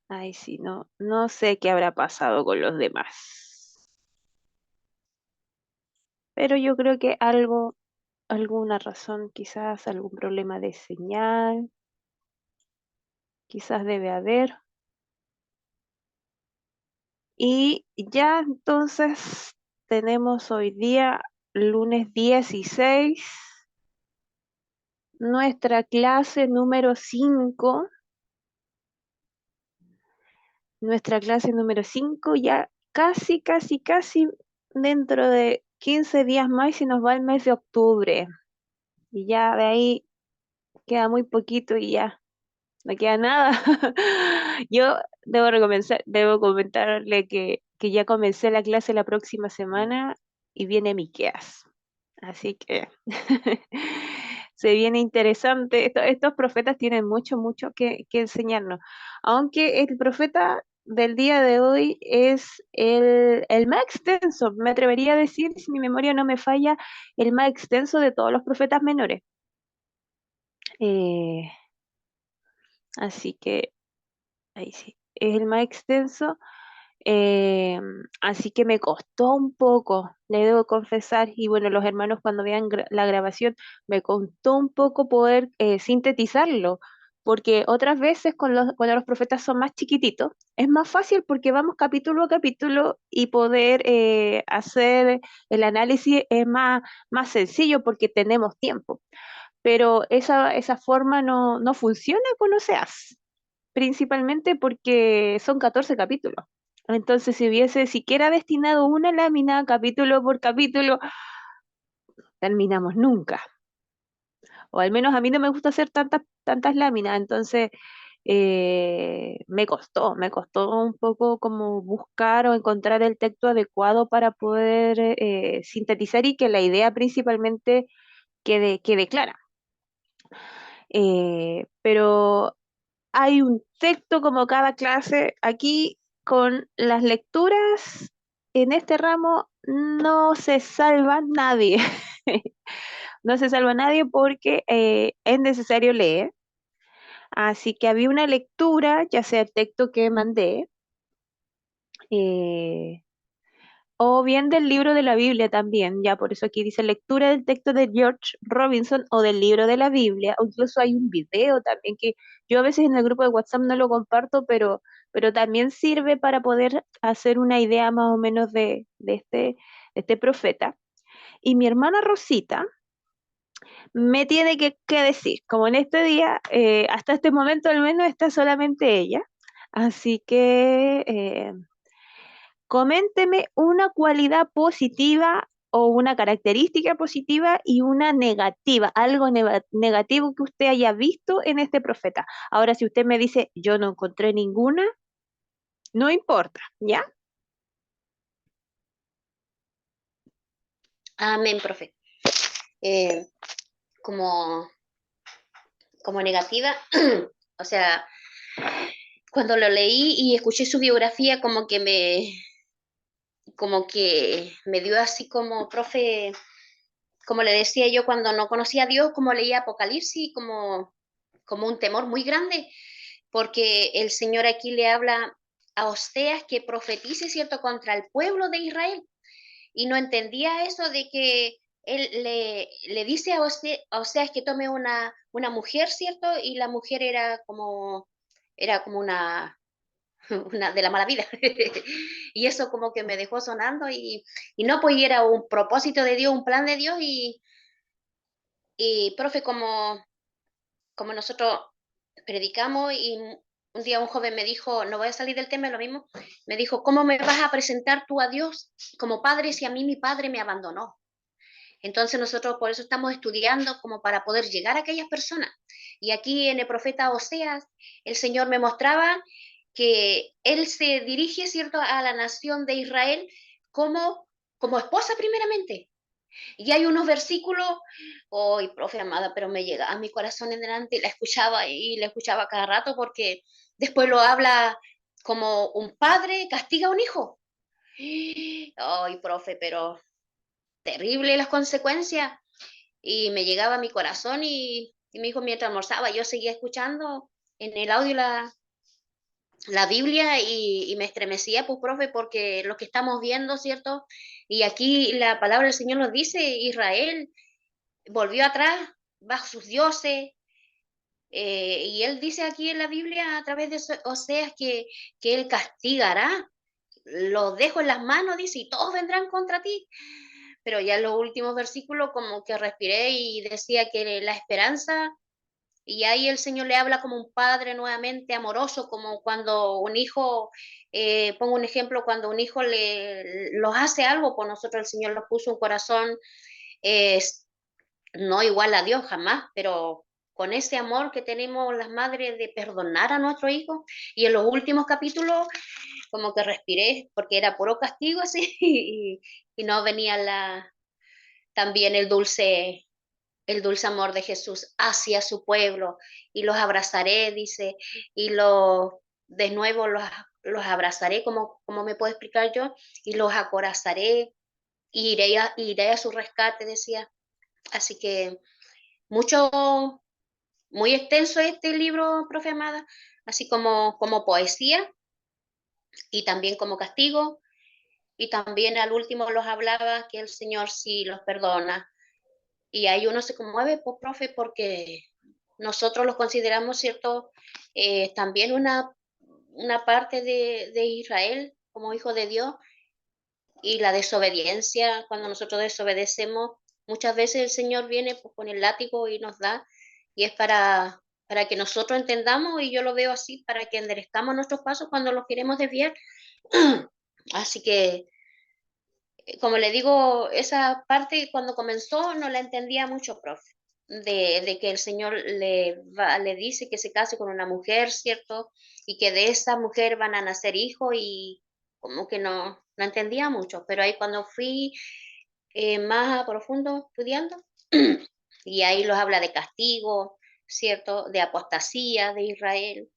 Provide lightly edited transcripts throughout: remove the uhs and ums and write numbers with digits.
Ay, sí, no, no sé qué habrá pasado con los demás. Pero yo creo que algo, alguna razón, quizás algún problema de señal, quizás debe haber. Y ya entonces tenemos hoy día, lunes 16, nuestra clase número 5, nuestra clase número 5 ya casi, casi, casi dentro de 15 días más y se nos va el mes de octubre. Y ya de ahí queda muy poquito y ya no queda nada. Yo debo comentarle que ya comencé la clase la próxima semana y viene Miqueas. Así que se viene interesante. Estos profetas tienen mucho, mucho que enseñarnos. Aunque el profeta del día de hoy es el más extenso, me atrevería a decir, si mi memoria no me falla, el más extenso de todos los profetas menores. Eh, Así que ahí sí, es el más extenso. eh, Así que me costó un poco, le debo confesar, y bueno, los hermanos cuando vean la grabación, me costó un poco poder sintetizarlo, porque otras veces cuando los profetas son más chiquititos, es más fácil porque vamos capítulo a capítulo y poder hacer el análisis es más sencillo porque tenemos tiempo, pero esa forma no funciona con Oseas principalmente porque son 14 capítulos. Entonces, si hubiese siquiera destinado una lámina capítulo por capítulo, terminamos nunca. O al menos a mí no me gusta hacer tantas láminas, entonces me costó un poco como buscar o encontrar el texto adecuado para poder sintetizar y que la idea principalmente quede clara. Pero hay un texto como cada clase. Aquí con las lecturas en este ramo no se salva nadie. No se salva nadie porque es necesario leer. Así que había una lectura, ya sea el texto que mandé, eh, o bien del libro de la Biblia también, ya por eso aquí dice lectura del texto de George Robinson o del libro de la Biblia, o incluso hay un video también que yo a veces en el grupo de WhatsApp no lo comparto, pero también sirve para poder hacer una idea más o menos de este profeta. Y mi hermana Rosita me tiene que decir, como en este día, hasta este momento al menos está solamente ella, así que coménteme una cualidad positiva o una característica positiva y una negativa, algo negativo que usted haya visto en este profeta. Ahora, si usted me dice, yo no encontré ninguna, no importa, ¿ya? Amén, profe. Eh, como, como negativa, o sea, cuando lo leí y escuché su biografía, como que me dio así como, profe, como le decía yo cuando no conocía a Dios, como leía Apocalipsis, como un temor muy grande, porque el Señor aquí le habla a Oseas que profetice, ¿cierto?, contra el pueblo de Israel. Y no entendía eso de que él le dice a Oseas que tome una mujer, ¿cierto? Y la mujer era como una de la mala vida. Y eso como que me dejó sonando y no, pues y era un propósito de Dios, un plan de Dios y profe, como nosotros predicamos y un día un joven me dijo, no voy a salir del tema, es lo mismo, me dijo, ¿cómo me vas a presentar tú a Dios como padre si a mí mi padre me abandonó? Entonces nosotros por eso estamos estudiando como para poder llegar a aquellas personas. Y aquí en el profeta Oseas, el Señor me mostraba que Él se dirige, ¿cierto?, a la nación de Israel como esposa primeramente. Y hay unos versículos, hoy, profe amada, pero me llega a mi corazón en delante y la escuchaba cada rato porque después lo habla como un padre castiga a un hijo. Ay, profe, pero terrible las consecuencias. Y me llegaba a mi corazón y mi hijo mientras almorzaba, yo seguía escuchando en el audio la Biblia y me estremecía, pues, profe, porque lo que estamos viendo, ¿cierto? Y aquí la palabra del Señor nos dice, Israel volvió atrás bajo sus dioses, y él dice aquí en la Biblia a través de Oseas que él castigará, los dejo en las manos, dice, y todos vendrán contra ti. Pero ya en los últimos versículos como que respiré y decía que la esperanza, y ahí el Señor le habla como un padre nuevamente amoroso, como cuando un hijo, pongo un ejemplo, cuando un hijo los hace algo por nosotros, el Señor nos puso un corazón, eh, no igual a Dios jamás, pero con ese amor que tenemos las madres de perdonar a nuestro hijo. Y en los últimos capítulos como que respiré, porque era puro castigo así, y no venía también el dulce amor de Jesús hacia su pueblo, y los abrazaré, dice, y de nuevo los abrazaré, como me puedo explicar yo, y los acorazaré, y iré a su rescate, decía. Así que mucho, muy extenso este libro, profe Amada, así como poesía y también como castigo, y también al último los hablaba que el Señor sí los perdona. Y ahí uno se conmueve, pues, profe, porque nosotros los consideramos, ¿cierto? También una parte de Israel como hijo de Dios, y la desobediencia, cuando nosotros desobedecemos, muchas veces el Señor viene, pues, con el látigo y nos da, y es para que nosotros entendamos, y yo lo veo así, para que enderezcamos nuestros pasos cuando los queremos desviar. Así que, como le digo, esa parte cuando comenzó no la entendía mucho, profe, de que el Señor le dice que se case con una mujer, ¿cierto? Y que de esa mujer van a nacer hijos, y como que no entendía mucho, pero ahí cuando fui más a profundo estudiando, y ahí los habla de castigo, ¿cierto? De apostasía de Israel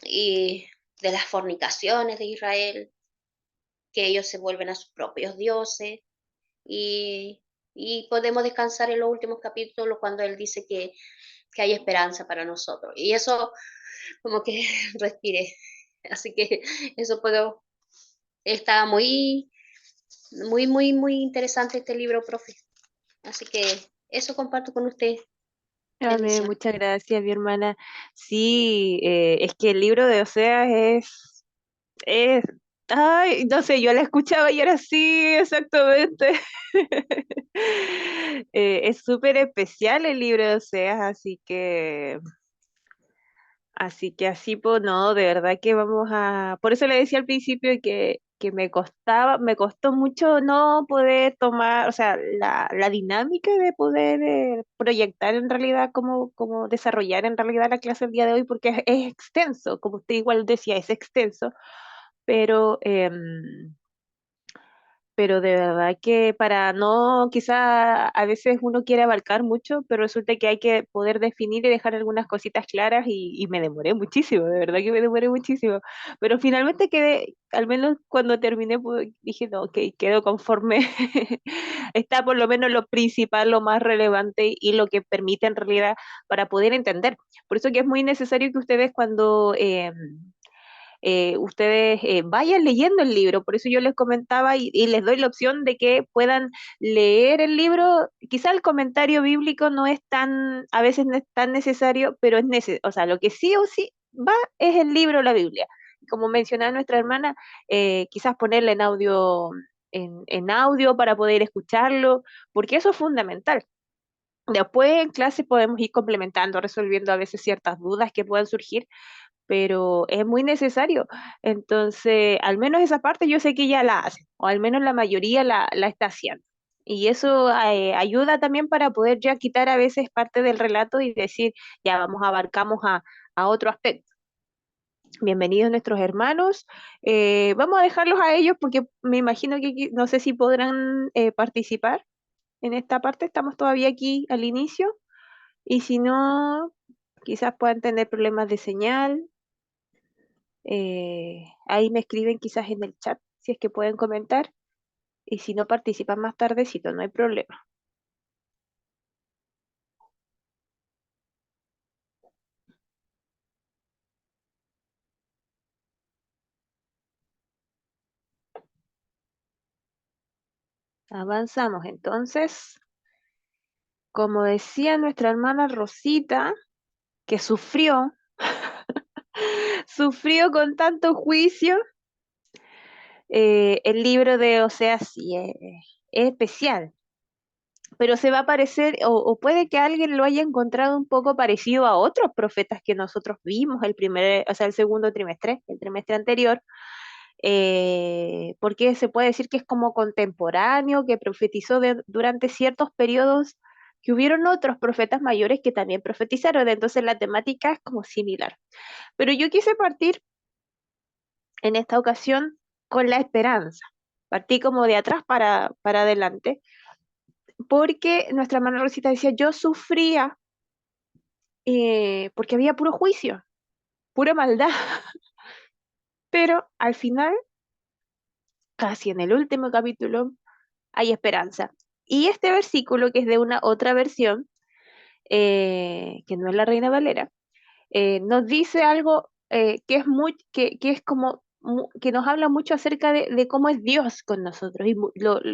y de las fornicaciones de Israel, que ellos se vuelven a sus propios dioses, y, y podemos descansar en los últimos capítulos cuando él dice que hay esperanza para nosotros. Y eso como que respiré. Así que eso puedo, está muy interesante este libro, profe. Así que eso comparto con usted. Amén, Bendición. muchas gracias, mi hermana. Sí, es que el libro de Oseas es, ay, no sé, yo la escuchaba y era así, exactamente. Es súper especial el libro de Oseas, así que así, pues no, de verdad que vamos a, por eso le decía al principio que me costó mucho no poder tomar, o sea, la dinámica de poder proyectar en realidad cómo desarrollar en realidad la clase el día de hoy, porque es extenso, como usted igual decía, es extenso, pero pero de verdad que para no, quizá a veces uno quiere abarcar mucho, pero resulta que hay que poder definir y dejar algunas cositas claras y me demoré muchísimo, de verdad que me demoré muchísimo, pero finalmente quedé, al menos cuando terminé, pues, dije, no, ok, quedo conforme, está por lo menos lo principal, lo más relevante y lo que permite en realidad para poder entender. Por eso que es muy necesario que ustedes cuando ustedes vayan leyendo el libro. Por eso yo les comentaba y les doy la opción de que puedan leer el libro. Quizá el comentario bíblico no es tan, a veces no es tan necesario, pero es necesario. O sea, lo que sí o sí va es el libro, la Biblia. Como mencionaba nuestra hermana, quizás ponerle en audio, en audio para poder escucharlo, porque eso es fundamental. Después en clase podemos ir complementando, resolviendo a veces ciertas dudas que puedan surgir, pero es muy necesario. Entonces, al menos esa parte yo sé que ya la hacen, o al menos la mayoría la está haciendo. Y eso ayuda también para poder ya quitar a veces parte del relato y decir, ya vamos, abarcamos a otro aspecto. Bienvenidos nuestros hermanos. Vamos a dejarlos a ellos porque me imagino que no sé si podrán participar en esta parte. Estamos todavía aquí al inicio y si no, quizás puedan tener problemas de señal. Ahí me escriben quizás en el chat si es que pueden comentar y si no participan más tardecito, no hay problema. Avanzamos entonces. Como decía nuestra hermana Rosita, que sufrió, sufrió con tanto juicio, el libro de Oseas sí es especial, pero se va a parecer, o puede que alguien lo haya encontrado un poco parecido a otros profetas que nosotros vimos o sea, el segundo trimestre, el trimestre anterior, porque se puede decir que es como contemporáneo, que profetizó durante ciertos periodos que hubieron otros profetas mayores que también profetizaron, entonces la temática es como similar. Pero yo quise partir en esta ocasión con la esperanza. Partí como de atrás para adelante, porque nuestra hermana Rosita decía, yo sufría porque había puro juicio, pura maldad, pero al final, casi en el último capítulo, hay esperanza. Y este versículo, que es de una otra versión, que no es la Reina Valera, nos dice algo que es que es como que nos habla mucho acerca de cómo es Dios con nosotros. Y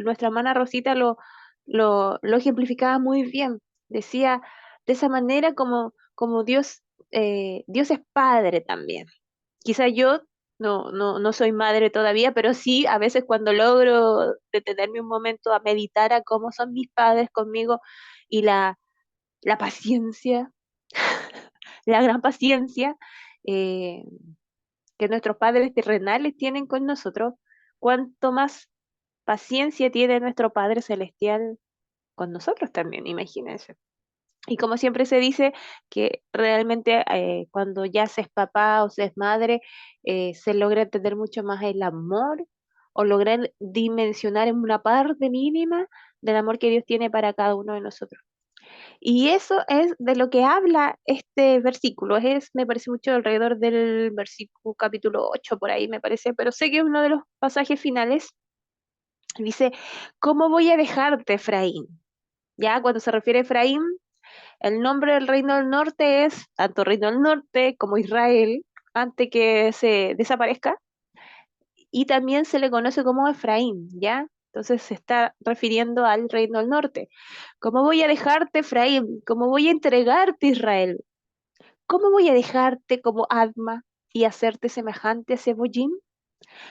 nuestra hermana Rosita lo ejemplificaba muy bien. Decía de esa manera como Dios, Dios es padre también. Quizá yo no soy madre todavía, pero sí a veces cuando logro detenerme un momento a meditar a cómo son mis padres conmigo y la paciencia, la gran paciencia eh, que nuestros padres terrenales tienen con nosotros, cuanto más paciencia tiene nuestro Padre Celestial con nosotros también, imagínense. Y como siempre se dice que realmente cuando ya se es papá o se es madre, se logra entender mucho más el amor o lograr dimensionar en una parte mínima del amor que Dios tiene para cada uno de nosotros. Y eso es de lo que habla este versículo. Me parece mucho alrededor del versículo capítulo 8 por ahí, me parece, pero sé que es uno de los pasajes finales. Dice, ¿cómo voy a dejarte, Efraín? Ya, cuando se refiere a Efraín, el nombre del reino del norte es tanto reino del norte como Israel, antes que se desaparezca, y también se le conoce como Efraín, ¿ya? Entonces se está refiriendo al reino del norte. ¿Cómo voy a dejarte, Efraín? ¿Cómo voy a entregarte, Israel? ¿Cómo voy a dejarte como Adma y hacerte semejante a Cebollín?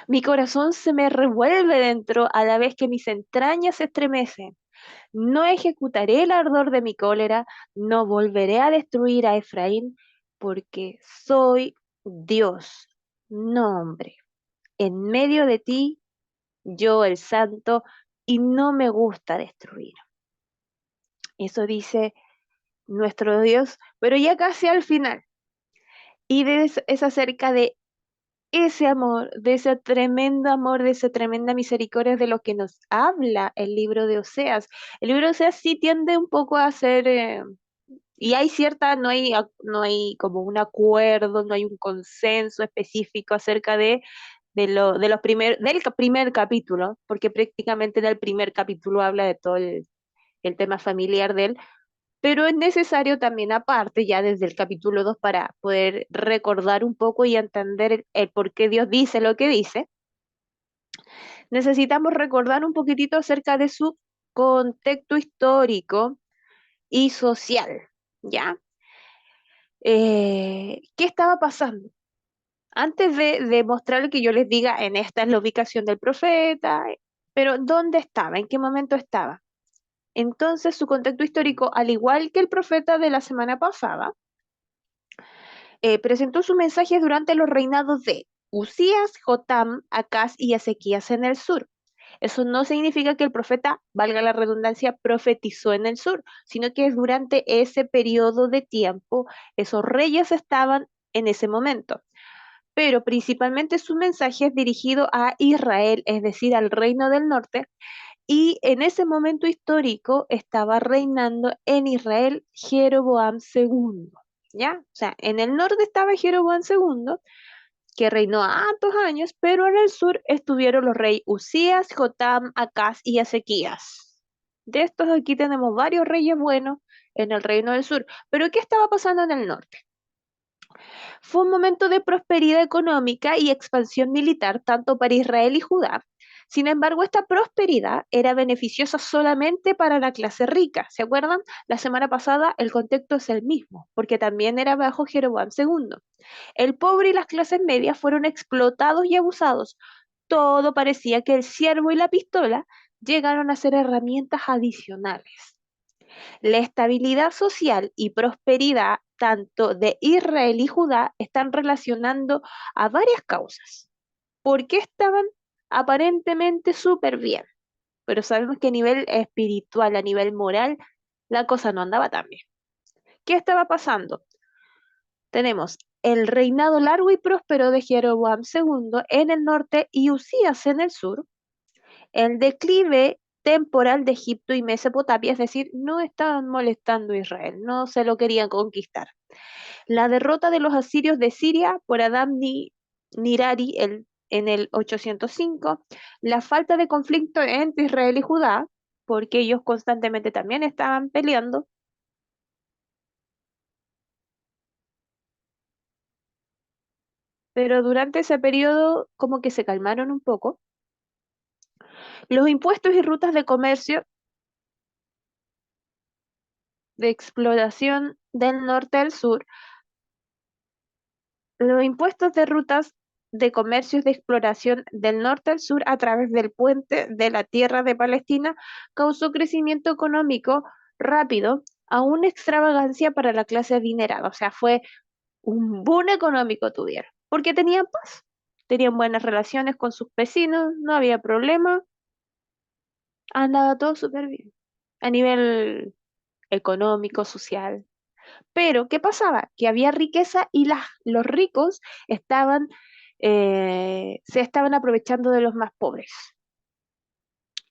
Mi corazón se me revuelve dentro a la vez que mis entrañas se estremecen. No ejecutaré el ardor de mi cólera, no volveré a destruir a Efraín, porque soy Dios, no hombre. En medio de ti, yo el santo, y no me gusta destruir. Eso dice nuestro Dios, pero ya casi al final. Y es acerca de ese amor, de ese tremendo amor, de esa tremenda misericordia de lo que nos habla el libro de Oseas. El libro de Oseas sí tiende un poco a ser, y hay cierta, no hay como un acuerdo, no hay un consenso específico acerca de los primer capítulo, porque prácticamente en el primer capítulo habla de todo el tema familiar de él, pero es necesario también aparte, ya desde el capítulo 2 para poder recordar un poco y entender el por qué Dios dice lo que dice, necesitamos recordar un poquitito acerca de su contexto histórico y social, ¿ya? ¿Qué estaba pasando? Antes de mostrar que yo les diga, en esta es la ubicación del profeta, pero ¿dónde estaba? ¿En qué momento estaba? Entonces, su contexto histórico, al igual que el profeta de la semana pasada, presentó sus mensajes durante los reinados de Usías, Jotam, Acaz y Ezequías en el sur. Eso no significa que el profeta, valga la redundancia, profetizó en el sur, sino que durante ese periodo de tiempo esos reyes estaban en ese momento. Pero principalmente su mensaje es dirigido a Israel, es decir, al reino del norte, y en ese momento histórico estaba reinando en Israel Jeroboam II, ¿ya? O sea, en el norte estaba Jeroboam II, que reinó hartos años, pero en el sur estuvieron los reyes Usías, Jotam, Acaz y Ezequías. De estos aquí tenemos varios reyes buenos en el reino del sur. Pero ¿qué estaba pasando en el norte? Fue un momento de prosperidad económica y expansión militar tanto para Israel y Judá. Sin embargo, esta prosperidad era beneficiosa solamente para la clase rica. ¿Se acuerdan? La semana pasada el contexto es el mismo, porque también era bajo Jeroboam II. El pobre y las clases medias fueron explotados y abusados. Todo parecía que el siervo y la pistola llegaron a ser herramientas adicionales. La estabilidad social y prosperidad tanto de Israel y Judá están relacionando a varias causas. ¿Por qué estaban aparentemente súper bien? Pero sabemos que a nivel espiritual, a nivel moral, la cosa no andaba tan bien. ¿Qué estaba pasando? Tenemos el reinado largo y próspero de Jeroboam II en el norte y Usías en el sur, el declive temporal de Egipto y Mesopotamia, es decir, no estaban molestando a Israel, no se lo querían conquistar. La derrota de los asirios de Siria por Nirari en el 805, la falta de conflicto entre Israel y Judá, porque ellos constantemente también estaban peleando, pero durante ese periodo como que se calmaron un poco. Los impuestos y rutas de comercio de exploración del norte al sur, los impuestos de rutas de comercios de exploración del norte al sur a través del puente de la tierra de Palestina causó crecimiento económico rápido a una extravagancia para la clase adinerada. O sea, fue un boom económico tuvieron, porque tenían paz, tenían buenas relaciones con sus vecinos, no había problema, andaba todo súper bien a nivel económico, social. Pero, ¿qué pasaba? Que había riqueza y los ricos estaban, se estaban aprovechando de los más pobres.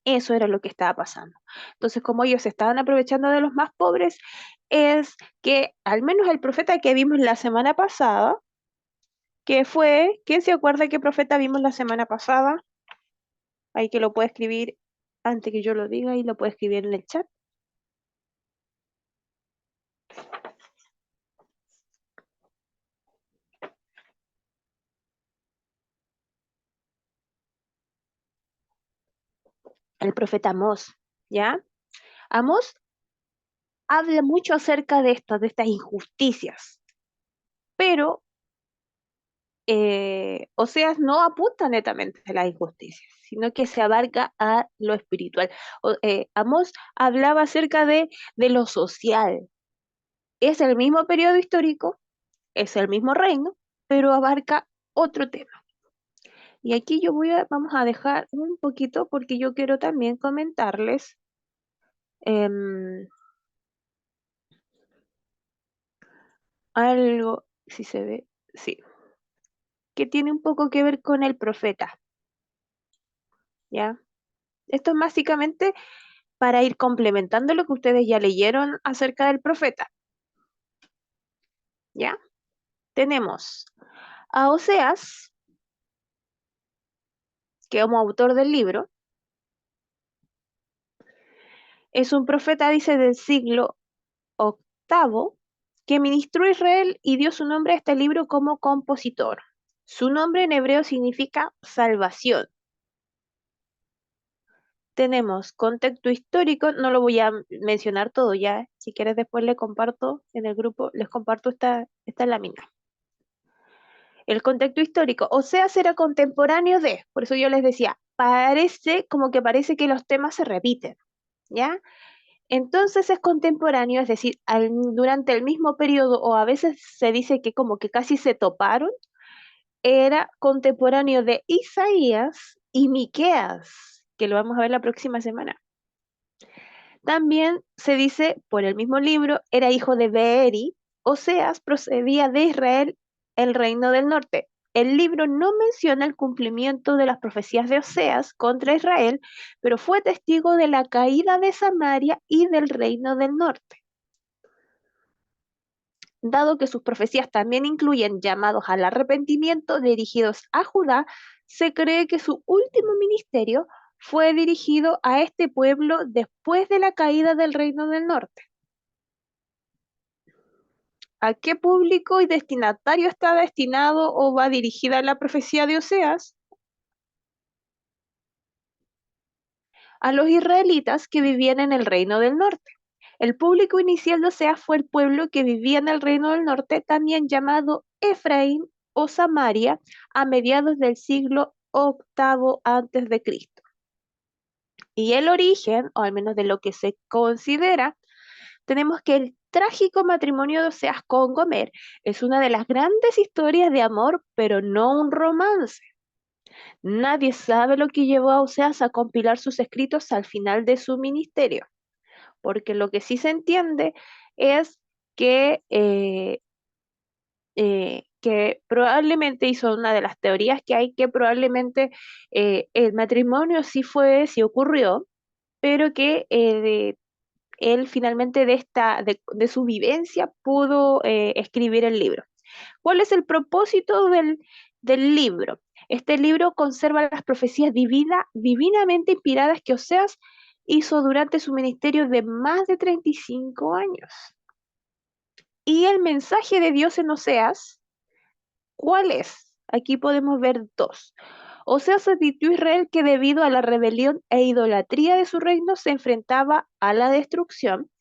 Eso era lo que estaba pasando. Entonces, como ellos se estaban aprovechando de los más pobres, es que al menos el profeta que vimos la semana pasada, que fue, ¿quién se acuerda qué profeta vimos la semana pasada? Ahí que lo puede escribir antes que yo lo diga y lo puede escribir en el chat. El profeta Amós, ¿ya? Amós habla mucho acerca de esto, de estas injusticias, pero Oseas no apunta netamente a las injusticias, sino que se abarca a lo espiritual. Amós hablaba acerca de lo social. Es el mismo periodo histórico, es el mismo reino, pero abarca otro tema. Y aquí vamos a dejar un poquito porque yo quiero también comentarles em, algo, si se ve, sí, que tiene un poco que ver con el profeta, ¿ya? Esto es básicamente para ir complementando lo que ustedes ya leyeron acerca del profeta, ¿ya? Tenemos a Oseas, que como autor del libro, es un profeta, dice, del siglo octavo, que ministró a Israel y dio su nombre a este libro como compositor. Su nombre en hebreo significa salvación. Tenemos contexto histórico, no lo voy a mencionar todo ya, si quieres después le comparto en el grupo, les comparto esta lámina. El contexto histórico, o sea, será contemporáneo de, por eso yo les decía, parece que los temas se repiten, ¿ya? Entonces es contemporáneo, es decir, durante el mismo periodo, o a veces se dice que como que casi se toparon, era contemporáneo de Isaías y Miqueas, que lo vamos a ver la próxima semana. También se dice, por el mismo libro, era hijo de Beeri, Oseas procedía de Israel, el reino del norte. El libro no menciona el cumplimiento de las profecías de Oseas contra Israel, pero fue testigo de la caída de Samaria y del reino del norte. Dado que sus profecías también incluyen llamados al arrepentimiento dirigidos a Judá, se cree que su último ministerio fue dirigido a este pueblo después de la caída del reino del norte. ¿A qué público y destinatario está destinado o va dirigida la profecía de Oseas? a los israelitas que vivían en el reino del norte. El público inicial de Oseas fue el pueblo que vivía en el reino del norte, también llamado Efraín o Samaria, a mediados del siglo octavo antes de Cristo. Y el origen, o al menos de lo que se considera, tenemos que el trágico matrimonio de Oseas con Gomer es una de las grandes historias de amor, pero no un romance. Nadie sabe lo que llevó a Oseas a compilar sus escritos al final de su ministerio, porque lo que sí se entiende es que probablemente, y son una de las teorías que hay, que probablemente el matrimonio sí ocurrió, pero que él finalmente de su vivencia pudo escribir el libro. ¿Cuál es el propósito del libro? Este libro conserva las profecías divinamente inspiradas que Oseas hizo durante su ministerio de más de 35 años. Y el mensaje de Dios en Oseas, ¿cuál es? Aquí podemos ver dos. Oseas advirtió a Israel que debido a la rebelión e idolatría de su reino se enfrentaba a la destrucción.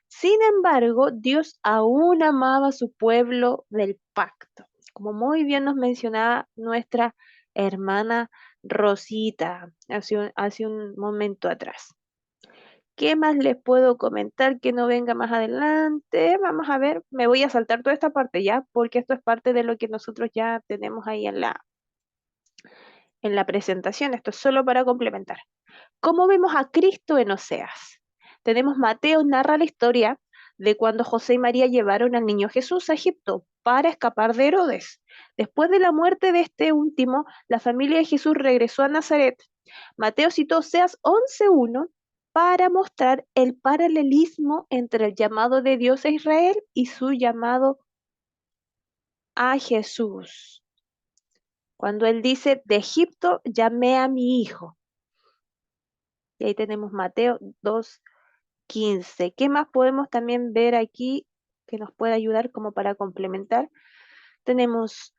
Sin embargo, Dios aún amaba a su pueblo del pacto, como muy bien nos mencionaba nuestra hermana Rosita hace un momento atrás. ¿Qué más les puedo comentar que no venga más adelante? Vamos a ver, me voy a saltar toda esta parte ya, porque esto es parte de lo que nosotros ya tenemos ahí en la presentación. Esto es solo para complementar. ¿Cómo vemos a Cristo en Oseas? Tenemos Mateo narra la historia de cuando José y María llevaron al niño Jesús a Egipto para escapar de Herodes. Después de la muerte de este último, la familia de Jesús regresó a Nazaret. Mateo citó Oseas 11:1 para mostrar el paralelismo entre el llamado de Dios a Israel y su llamado a Jesús. Cuando él dice, de Egipto llamé a mi hijo. Y ahí tenemos Mateo 2:15. ¿Qué más podemos también ver aquí que nos puede ayudar como para complementar? Tenemos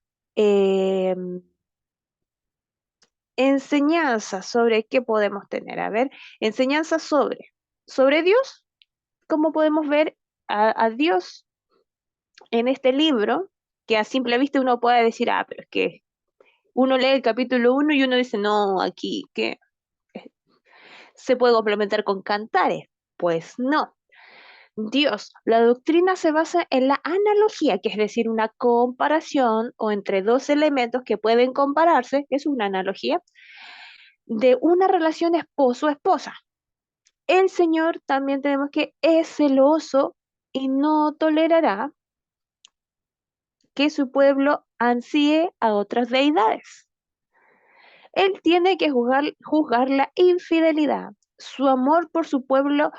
enseñanzas sobre qué podemos tener. A ver, enseñanzas sobre Dios. ¿Cómo podemos ver a Dios en este libro? Que a simple vista uno puede decir, pero es que uno lee el capítulo 1 y uno dice, no, aquí, que se puede complementar con cantares. Pues no. Dios, la doctrina se basa en la analogía, que es decir, una comparación o entre dos elementos que pueden compararse, es una analogía, de una relación esposo-esposa. El Señor también tenemos que es celoso y no tolerará que su pueblo ansíe a otras deidades. Él tiene que juzgar la infidelidad. Su amor por su pueblo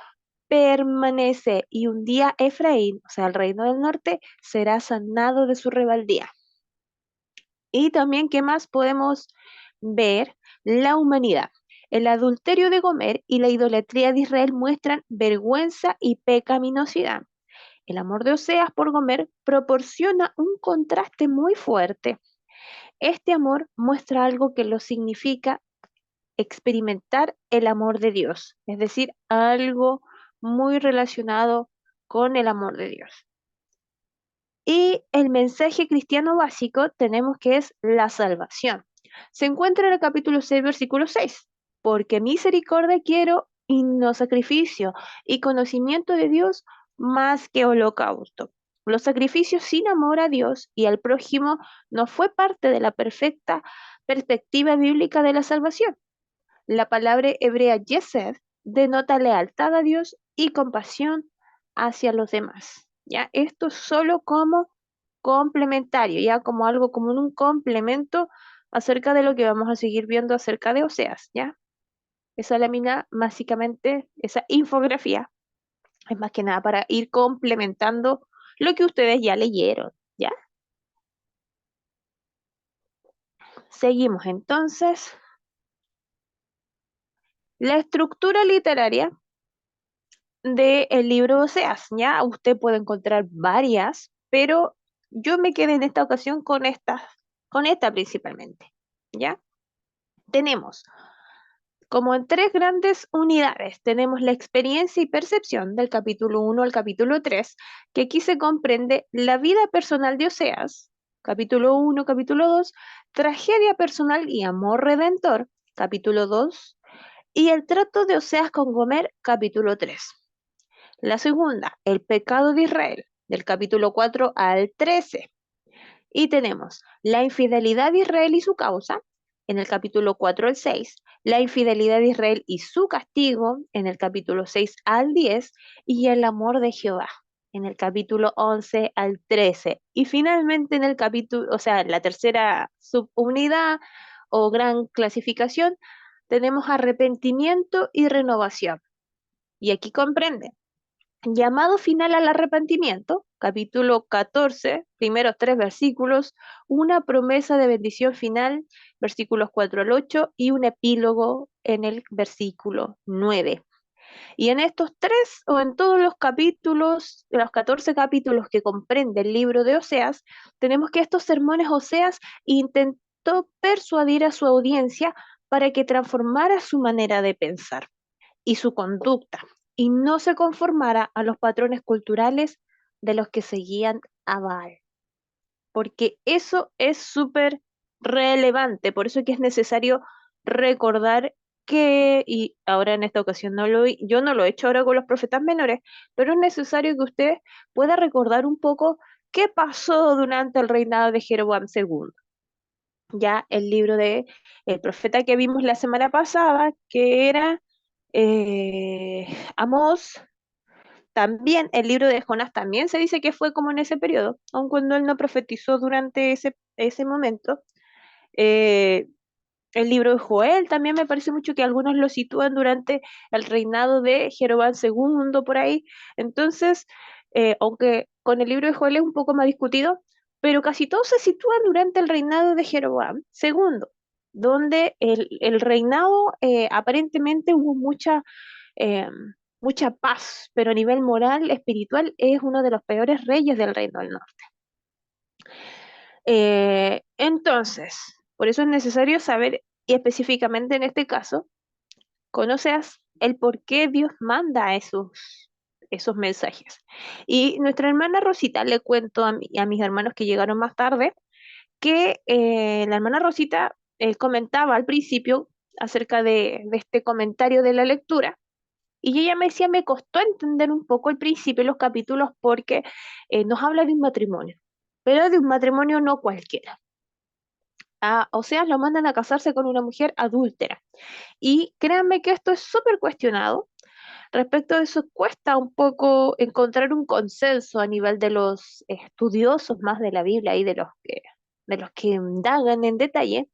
permanece y un día Efraín, o sea, el reino del norte, será sanado de su rebeldía. Y también, ¿qué más podemos ver? La humanidad. El adulterio de Gomer y la idolatría de Israel muestran vergüenza y pecaminosidad. El amor de Oseas por Gomer proporciona un contraste muy fuerte. Este amor muestra algo que lo significa experimentar el amor de Dios, es decir, algo muy relacionado con el amor de Dios. Y el mensaje cristiano básico tenemos que es la salvación. Se encuentra en el capítulo 6, versículo 6. Porque misericordia quiero y no sacrificio, y conocimiento de Dios más que holocausto. Los sacrificios sin amor a Dios y al prójimo no fue parte de la perfecta perspectiva bíblica de la salvación. La palabra hebrea yesed denota lealtad a Dios y compasión hacia los demás. ¿Ya? Esto solo como complementario, ya como algo como un complemento acerca de lo que vamos a seguir viendo acerca de Oseas, ¿ya? Esa lámina, básicamente, esa infografía, es más que nada para ir complementando lo que ustedes ya leyeron, ¿ya? Seguimos entonces. La estructura literaria del libro Oseas, ¿ya? Usted puede encontrar varias, pero yo me quedé en esta ocasión con esta principalmente, ¿ya? Tenemos como en tres grandes unidades. Tenemos la experiencia y percepción del capítulo 1 al capítulo 3, que aquí se comprende la vida personal de Oseas, capítulo 1, capítulo 2, tragedia personal y amor redentor, capítulo 2, y el trato de Oseas con Gomer, capítulo 3. La segunda, el pecado de Israel, del capítulo 4 al 13. Y tenemos la infidelidad de Israel y su causa, en el capítulo 4 al 6, la infidelidad de Israel y su castigo, en el capítulo 6 al 10, y el amor de Jehová, en el capítulo 11 al 13. Y finalmente en el capítulo, o sea, la tercera subunidad o gran clasificación, tenemos arrepentimiento y renovación. Y aquí comprende llamado final al arrepentimiento, capítulo 14, primeros tres versículos, una promesa de bendición final, versículos 4 al 8, y un epílogo en el versículo 9. Y en estos tres o en todos los capítulos, los 14 capítulos que comprende el libro de Oseas, tenemos que estos sermones Oseas intentó persuadir a su audiencia para que transformara su manera de pensar y su conducta, y no se conformara a los patrones culturales de los que seguían a Baal, porque eso es súper relevante, por eso es que es necesario recordar que, y ahora en esta ocasión yo no lo he hecho ahora con los profetas menores, pero es necesario que usted pueda recordar un poco qué pasó durante el reinado de Jeroboam II. Ya el libro de el profeta que vimos la semana pasada, que era Amós, también el libro de Jonás también se dice que fue como en ese periodo, aun cuando él no profetizó durante ese momento. Eh, el libro de Joel también me parece mucho que algunos lo sitúan durante el reinado de Jeroboam II, por ahí. Entonces, aunque con el libro de Joel es un poco más discutido, pero casi todos se sitúan durante el reinado de Jeroboam II, donde el reinado aparentemente hubo eh, mucha paz, pero a nivel moral, espiritual, es uno de los peores reyes del Reino del Norte. Entonces, por eso es necesario saber, y específicamente en este caso, conoces el por qué Dios manda esos mensajes. Y nuestra hermana Rosita, le cuento a mis hermanos que llegaron más tarde, que la hermana Rosita comentaba al principio acerca de este comentario de la lectura, y ella me decía, me costó entender un poco al principio los capítulos porque nos habla de un matrimonio, pero de un matrimonio no cualquiera. O sea, lo mandan a casarse con una mujer adúltera. Y créanme que esto es súper cuestionado. Respecto a eso, cuesta un poco encontrar un consenso a nivel de los estudiosos más de la Biblia y de los que indagan en detalle.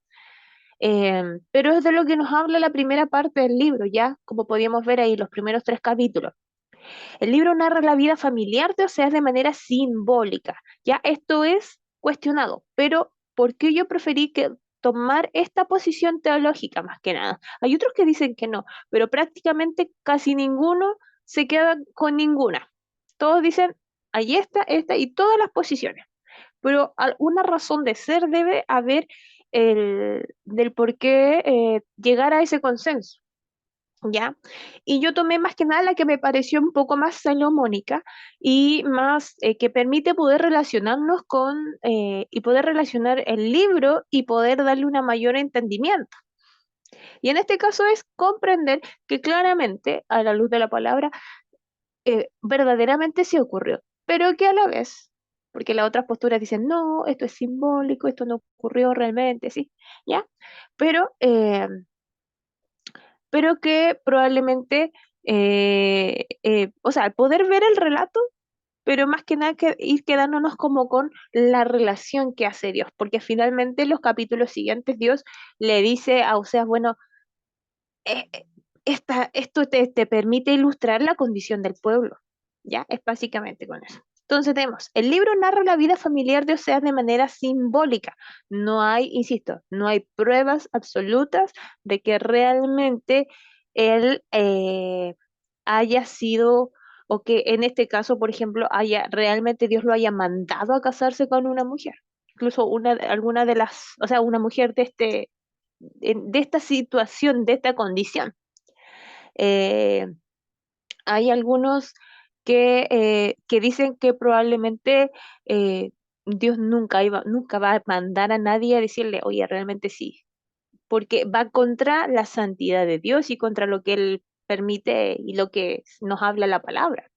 Pero es de lo que nos habla la primera parte del libro, ya como podíamos ver ahí, los primeros tres capítulos. El libro narra la vida familiar de Oseas de manera simbólica. Ya esto es cuestionado, pero ¿por qué yo preferí que tomar esta posición teológica más que nada? Hay otros que dicen que no, pero prácticamente casi ninguno se queda con ninguna. Todos dicen, ahí está, esta y todas las posiciones. Pero alguna razón de ser debe haber del por qué llegar a ese consenso. ¿Ya? Y yo tomé más que nada la que me pareció un poco más salomónica y más que permite poder relacionarnos y poder relacionar el libro y poder darle una mayor entendimiento. Y en este caso es comprender que claramente, a la luz de la palabra, verdaderamente sí ocurrió, pero que a la vez, porque las otras posturas dicen, no, esto es simbólico, esto no ocurrió realmente, sí, ¿ya? Pero que probablemente, o sea, poder ver el relato, pero más que nada que ir quedándonos como con la relación que hace Dios, porque finalmente en los capítulos siguientes Dios le dice a Oseas, bueno, eh, eh, esto te permite ilustrar la condición del pueblo, ¿ya? Es básicamente con eso. Entonces tenemos, el libro narra la vida familiar de Oseas de manera simbólica. No hay, insisto, no hay pruebas absolutas de que realmente él haya sido, o que en este caso, por ejemplo, realmente Dios lo haya mandado a casarse con una mujer. Incluso alguna de las, o sea, una mujer de esta situación, de esta condición. Eh, Hay algunos que dicen que probablemente Dios nunca va a mandar a nadie a decirle, oye, realmente sí, porque va contra la santidad de Dios y contra lo que Él permite y lo que nos habla la palabra.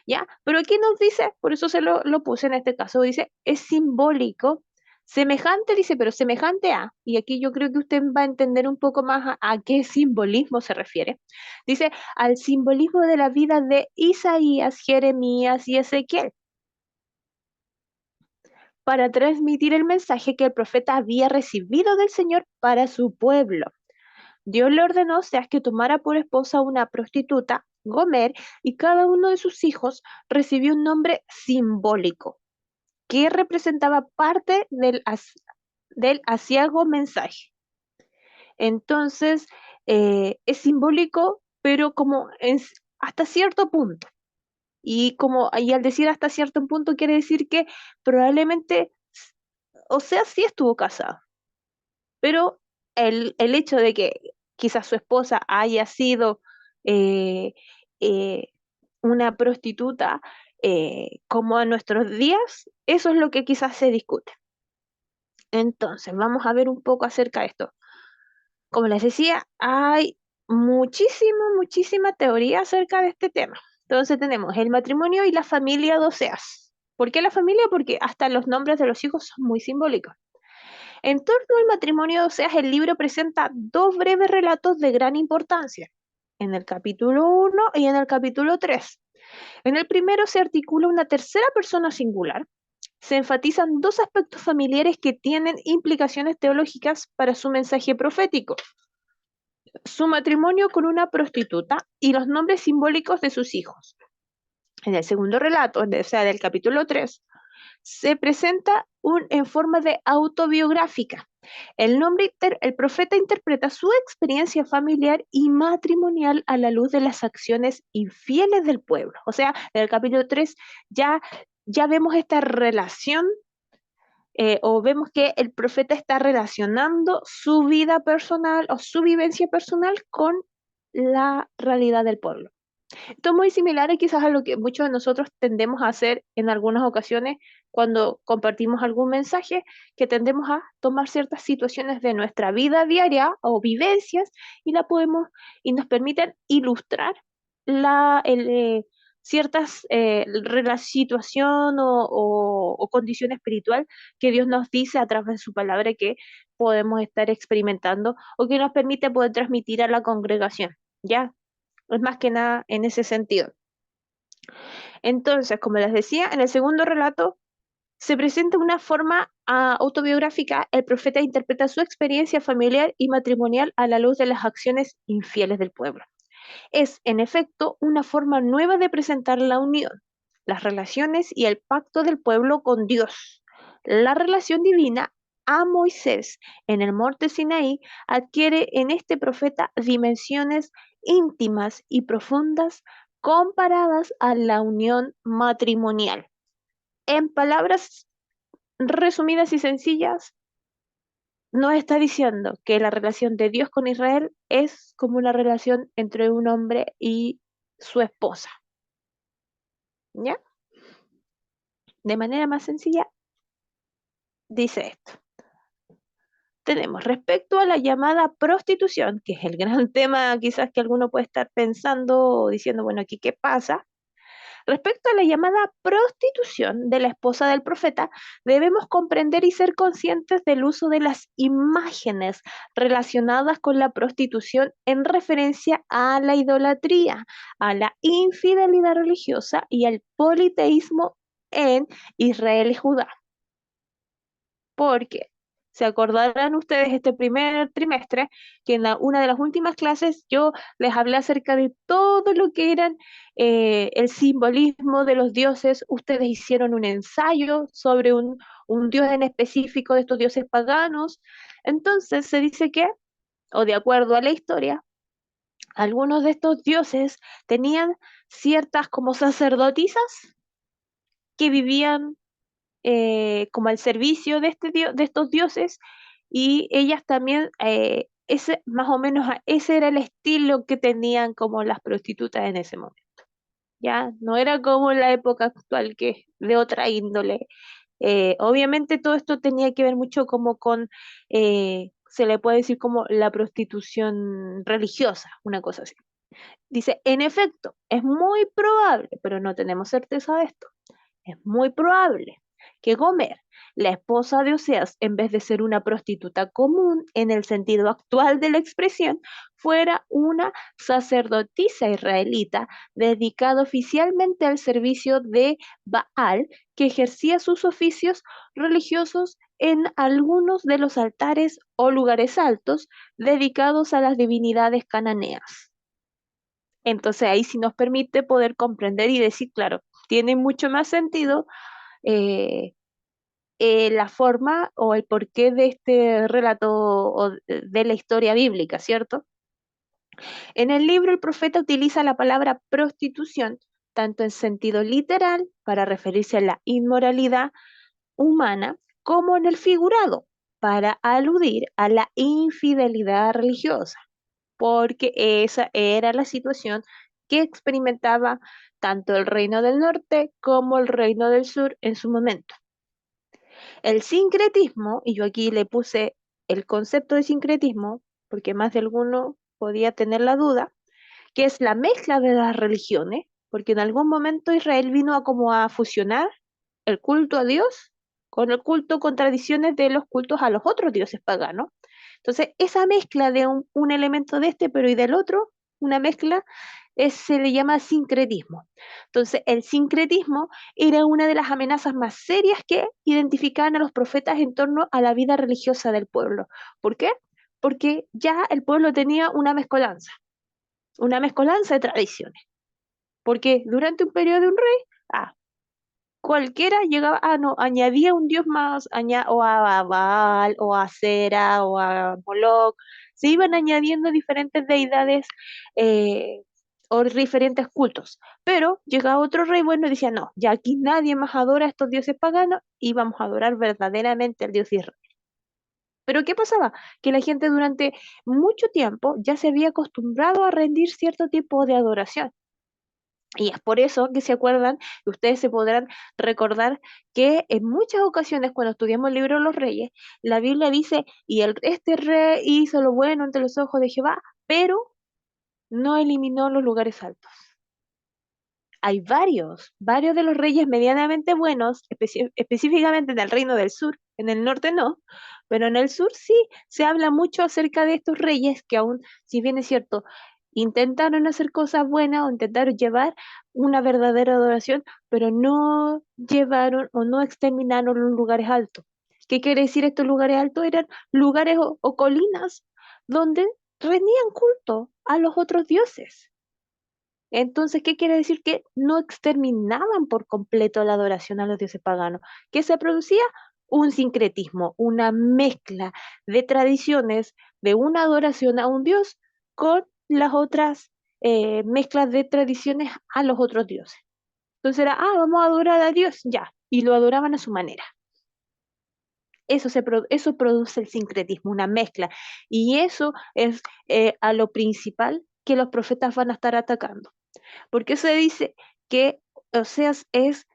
¿Ya? Pero aquí nos dice, por eso lo puse en este caso, dice, es simbólico, semejante, dice, pero semejante a, y aquí yo creo que usted va a entender un poco más a qué simbolismo se refiere. Dice, al simbolismo de la vida de Isaías, Jeremías y Ezequiel, para transmitir el mensaje que el profeta había recibido del Señor para su pueblo. Dios le ordenó Oseas que tomara por esposa a una prostituta, Gomer, y cada uno de sus hijos recibió un nombre simbólico que representaba parte del aciago mensaje. Entonces, es simbólico, pero hasta cierto punto. Y al decir hasta cierto punto quiere decir que probablemente, o sea, sí estuvo casado, pero el hecho de que quizás su esposa haya sido eh, eh, una prostituta, como a nuestros días, eso es lo que quizás se discute. Entonces, vamos a ver un poco acerca de esto. Como les decía, hay muchísima teoría acerca de este tema. Entonces tenemos el matrimonio y la familia de Oseas. ¿Por qué la familia? Porque hasta los nombres de los hijos son muy simbólicos. En torno al matrimonio de Oseas, el libro presenta dos breves relatos de gran importancia, en el capítulo 1 y en el capítulo 3. En el primero se articula una tercera persona singular. Se enfatizan dos aspectos familiares que tienen implicaciones teológicas para su mensaje profético: su matrimonio con una prostituta y los nombres simbólicos de sus hijos. En el segundo relato, o sea, del capítulo 3, se presenta en forma de autobiográfica. El profeta interpreta su experiencia familiar y matrimonial a la luz de las acciones infieles del pueblo. O sea, en el capítulo 3 ya vemos esta relación, o vemos que el profeta está relacionando su vida personal o su vivencia personal con la realidad del pueblo. Esto es muy similar quizás a lo que muchos de nosotros tendemos a hacer en algunas ocasiones cuando compartimos algún mensaje, que tendemos a tomar ciertas situaciones de nuestra vida diaria o vivencias y nos permiten ilustrar la, el, ciertas situación o condición espiritual que Dios nos dice a través de su palabra que podemos estar experimentando o que nos permite poder transmitir a la congregación. ¿Ya? Es más que nada en ese sentido. Entonces, como les decía, en el segundo relato se presenta una forma autobiográfica. El profeta interpreta su experiencia familiar y matrimonial a la luz de las acciones infieles del pueblo. Es, en efecto, una forma nueva de presentar la unión, las relaciones y el pacto del pueblo con Dios. La relación divina a Moisés en el monte Sinaí adquiere en este profeta dimensiones íntimas y profundas comparadas a la unión matrimonial. En palabras resumidas y sencillas, nos está diciendo que la relación de Dios con Israel es como una relación entre un hombre y su esposa. ¿Ya? De manera más sencilla, dice esto. Tenemos respecto a la llamada prostitución, que es el gran tema quizás que alguno puede estar pensando o diciendo, bueno, aquí qué pasa. Respecto a la llamada prostitución de la esposa del profeta, debemos comprender y ser conscientes del uso de las imágenes relacionadas con la prostitución en referencia a la idolatría, a la infidelidad religiosa y al politeísmo en Israel y Judá. Porque se acordarán ustedes este primer trimestre que en una de las últimas clases yo les hablé acerca de todo lo que eran el simbolismo de los dioses. Ustedes hicieron un ensayo sobre un dios en específico de estos dioses paganos. Entonces se dice que, o de acuerdo a la historia, algunos de estos dioses tenían ciertas como sacerdotisas que vivían como al servicio de estos dioses, y ellas también, ese, más o menos ese era el estilo que tenían como las prostitutas en ese momento. Ya no era como en la época actual, que es de otra índole. Obviamente todo esto tenía que ver mucho como con, se le puede decir como la prostitución religiosa, una cosa así. Dice, en efecto, es muy probable, pero no tenemos certeza de esto, es muy probable que Gomer, la esposa de Oseas, en vez de ser una prostituta común en el sentido actual de la expresión, fuera una sacerdotisa israelita dedicada oficialmente al servicio de Baal, que ejercía sus oficios religiosos en algunos de los altares o lugares altos dedicados a las divinidades cananeas. Entonces ahí sí nos permite poder comprender y decir, claro, tiene mucho más sentido eh, la forma o el porqué de este relato o de la historia bíblica, ¿cierto? En el libro el profeta utiliza la palabra prostitución tanto en sentido literal para referirse a la inmoralidad humana como en el figurado para aludir a la infidelidad religiosa, porque esa era la situación que experimentaba tanto el reino del norte como el reino del sur en su momento. El sincretismo, y yo aquí le puse el concepto de sincretismo, porque más de alguno podía tener la duda, que es la mezcla de las religiones, porque en algún momento Israel vino a como a fusionar el culto a Dios con el culto con tradiciones de los cultos a los otros dioses paganos. Entonces, esa mezcla de un elemento de este, pero y del otro, una mezcla, se le llama sincretismo. Entonces, el sincretismo era una de las amenazas más serias que identificaban a los profetas en torno a la vida religiosa del pueblo. ¿Por qué? Porque ya el pueblo tenía una mezcolanza de tradiciones. Porque durante un periodo de un rey, ah, cualquiera llegaba, no, añadía un dios más, o a Baal, o a Sera, o a Moloch, se iban añadiendo diferentes deidades eh, o diferentes cultos. Pero llegaba otro rey bueno y decía, no, ya aquí nadie más adora a estos dioses paganos y vamos a adorar verdaderamente al Dios de Israel. Pero ¿qué pasaba? Que la gente durante mucho tiempo ya se había acostumbrado a rendir cierto tipo de adoración. Y es por eso que se acuerdan, y ustedes se podrán recordar que en muchas ocasiones cuando estudiamos el libro de los reyes, la Biblia dice, este rey hizo lo bueno ante los ojos de Jehová, pero no eliminó los lugares altos. Hay varios de los reyes medianamente buenos, específicamente en el reino del sur, en el norte no, pero en el sur sí se habla mucho acerca de estos reyes que aún, si bien es cierto, intentaron hacer cosas buenas o intentaron llevar una verdadera adoración, pero no llevaron o no exterminaron los lugares altos. ¿Qué quiere decir estos lugares altos? Eran lugares o colinas donde rendían culto a los otros dioses. Entonces, ¿qué quiere decir? Que no exterminaban por completo la adoración a los dioses paganos. ¿Qué se producía? Un sincretismo, una mezcla de tradiciones de una adoración a un dios con las otras mezclas de tradiciones a los otros dioses. Entonces era, vamos a adorar a Dios, ya, y lo adoraban a su manera. Eso produce el sincretismo, una mezcla, y eso es a lo principal que los profetas van a estar atacando. Porque se dice que Oseas es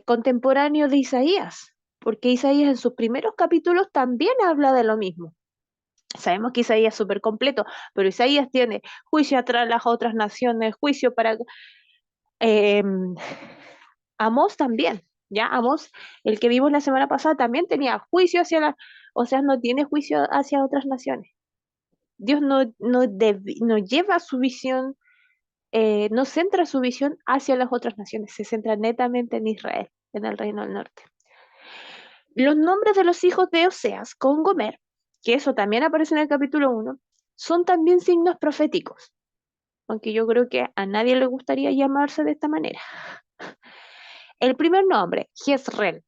contemporáneo de Isaías, porque Isaías en sus primeros capítulos también habla de lo mismo. Sabemos que Isaías es súper completo, pero Isaías tiene juicio atrás las otras naciones, juicio para... em, Amós también, ¿ya? Amós, el que vimos la semana pasada, también tenía juicio hacia la... O sea, no tiene juicio hacia otras naciones. Dios no lleva su visión, no centra su visión hacia las otras naciones, se centra netamente en Israel, en el reino del norte. Los nombres de los hijos de Oseas con Gomer, que eso también aparece en el capítulo 1, son también signos proféticos, aunque yo creo que a nadie le gustaría llamarse de esta manera. El primer nombre, Jezreel,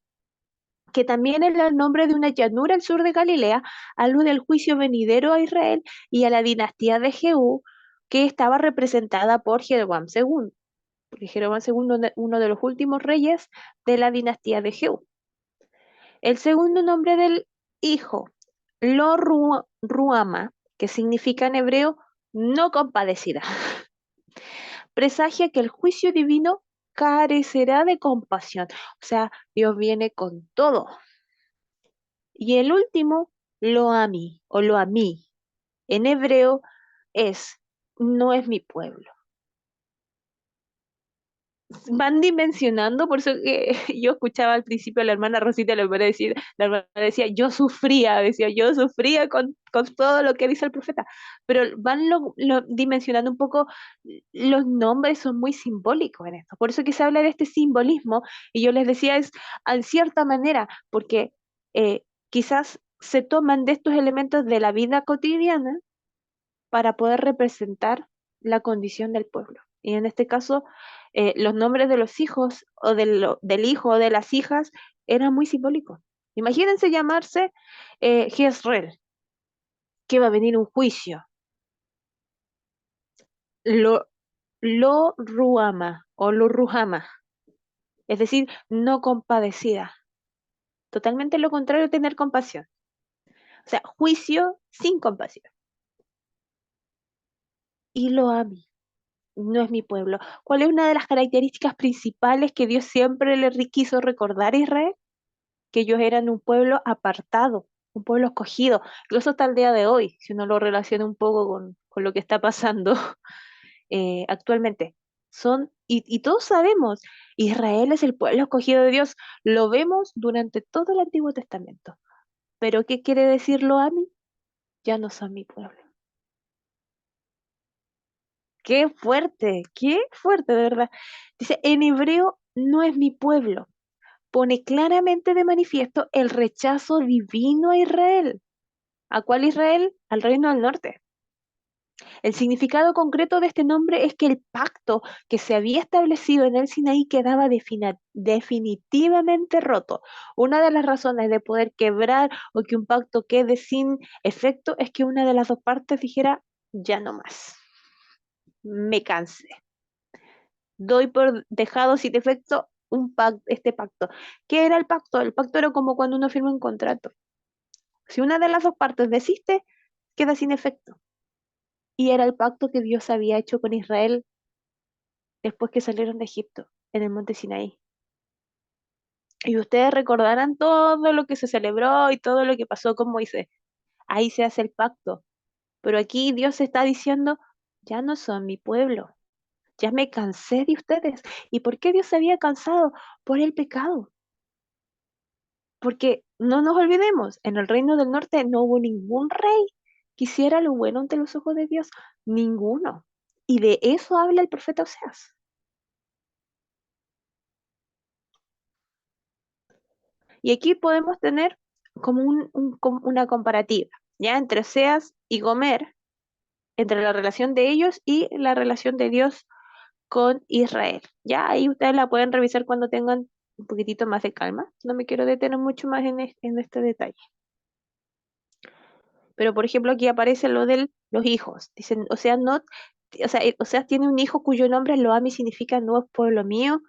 que también es el nombre de una llanura al sur de Galilea, alude al juicio venidero a Israel y a la dinastía de Jehú, que estaba representada por Jeroboam II, porque Jeroboam II es uno de los últimos reyes de la dinastía de Jehú. El segundo nombre del hijo, Ruama, que significa en hebreo no compadecida, presagia que el juicio divino carecerá de compasión. O sea, Dios viene con todo. Y el último, Loami o Loami, en hebreo es, no es mi pueblo. Van dimensionando, por eso que yo escuchaba al principio a la hermana Rosita, la hermana decía, yo sufría con todo lo que dice el profeta, pero van dimensionando un poco, los nombres son muy simbólicos en esto, por eso que se habla de este simbolismo, y yo les decía, es en cierta manera, porque quizás se toman de estos elementos de la vida cotidiana para poder representar la condición del pueblo. Y en este caso, los nombres de los hijos o del hijo o de las hijas eran muy simbólicos. Imagínense llamarse Jezreel, que va a venir un juicio. Lo, lo Ruama o lo Ruhama, es decir, no compadecida. Totalmente lo contrario de tener compasión. O sea, juicio sin compasión. Y lo ami, no es mi pueblo. ¿Cuál es una de las características principales que Dios siempre quiso recordar a Israel? Que ellos eran un pueblo apartado, un pueblo escogido, incluso hasta el día de hoy, si uno lo relaciona un poco con lo que está pasando actualmente. Y todos sabemos, Israel es el pueblo escogido de Dios, lo vemos durante todo el Antiguo Testamento. Pero ¿qué quiere decirlo a mí? Ya no son mi pueblo. Qué fuerte, de verdad. Dice, en hebreo no es mi pueblo. Pone claramente de manifiesto el rechazo divino a Israel. ¿A cuál Israel? Al reino del norte. El significado concreto de este nombre es que el pacto que se había establecido en el Sinaí quedaba definitivamente roto. Una de las razones de poder quebrar o que un pacto quede sin efecto es que una de las dos partes dijera, ya no más, me cansé. Doy por dejado sin efecto este pacto. ¿Qué era el pacto? El pacto era como cuando uno firma un contrato. Si una de las dos partes desiste, queda sin efecto. Y era el pacto que Dios había hecho con Israel después que salieron de Egipto, en el monte Sinaí. Y ustedes recordarán todo lo que se celebró y todo lo que pasó con Moisés. Ahí se hace el pacto. Pero aquí Dios está diciendo, ya no son mi pueblo, ya me cansé de ustedes. ¿Y por qué Dios se había cansado? Por el pecado. Porque no nos olvidemos, en el reino del norte no hubo ningún rey que hiciera lo bueno ante los ojos de Dios. Ninguno. Y de eso habla el profeta Oseas. Y aquí podemos tener como una comparativa, ¿ya? Entre Oseas y Gomer, entre la relación de ellos y la relación de Dios con Israel. Ya ahí ustedes la pueden revisar cuando tengan un poquitito más de calma. No me quiero detener mucho más en este detalle. Pero por ejemplo aquí aparece lo de los hijos. Dicen, o sea, no, o sea, tiene un hijo cuyo nombre Loami significa no es pueblo mío.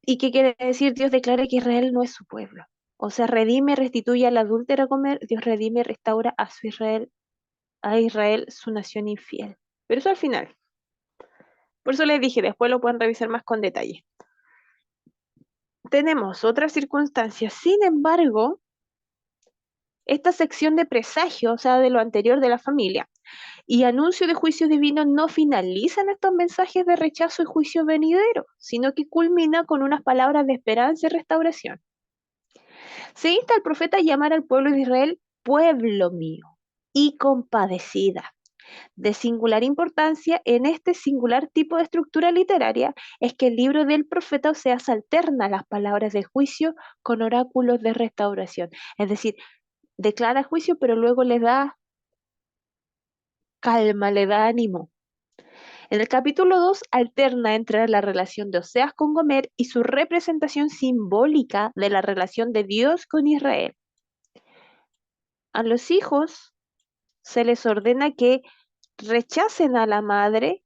¿Y qué quiere decir? Dios declara que Israel no es su pueblo. O sea, redime, restituye al adúltero comer, Dios redime, restaura a Israel su nación infiel. Pero eso al final. Por eso les dije, después lo pueden revisar más con detalle. Tenemos otras circunstancias. Sin embargo, esta sección de presagio, o sea, de lo anterior de la familia, y anuncio de juicio divino no finalizan estos mensajes de rechazo y juicio venidero, sino que culmina con unas palabras de esperanza y restauración. Se insta al profeta a llamar al pueblo de Israel pueblo mío y compadecida. De singular importancia en este singular tipo de estructura literaria es que el libro del profeta Oseas alterna las palabras de juicio con oráculos de restauración. Es decir, declara juicio, pero luego le da calma, le da ánimo. En el capítulo 2 alterna entre la relación de Oseas con Gomer y su representación simbólica de la relación de Dios con Israel. A los hijos se les ordena que rechacen a la madre,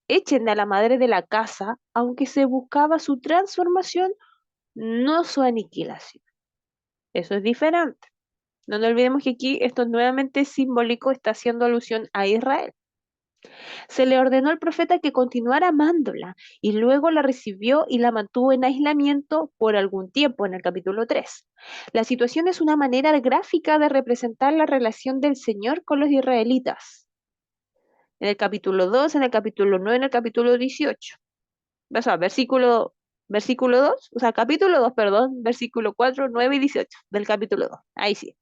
echen a la madre de la casa, aunque se buscaba su transformación, no su aniquilación. Eso es diferente. No nos olvidemos que aquí esto nuevamente simbólico está haciendo alusión a Israel. Se le ordenó al profeta que continuara amándola y luego la recibió y la mantuvo en aislamiento por algún tiempo en el capítulo 3. La situación es una manera gráfica de representar la relación del Señor con los israelitas. En el capítulo 2, en el capítulo 9, en el capítulo 18. O sea, versículo 2, o sea, capítulo 2, perdón, versículo 4, 9 y 18 del capítulo 2. Ahí sí.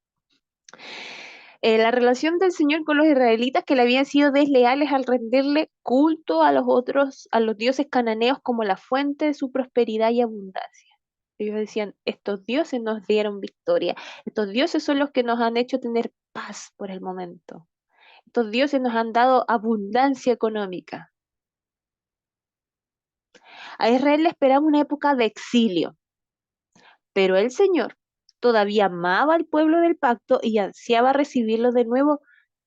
La relación del Señor con los israelitas que le habían sido desleales al rendirle culto a los otros, a los dioses cananeos como la fuente de su prosperidad y abundancia. Ellos decían, estos dioses nos dieron victoria, estos dioses son los que nos han hecho tener paz por el momento, estos dioses nos han dado abundancia económica. A Israel le esperaba una época de exilio, pero el Señor todavía amaba al pueblo del pacto y ansiaba recibirlo de nuevo,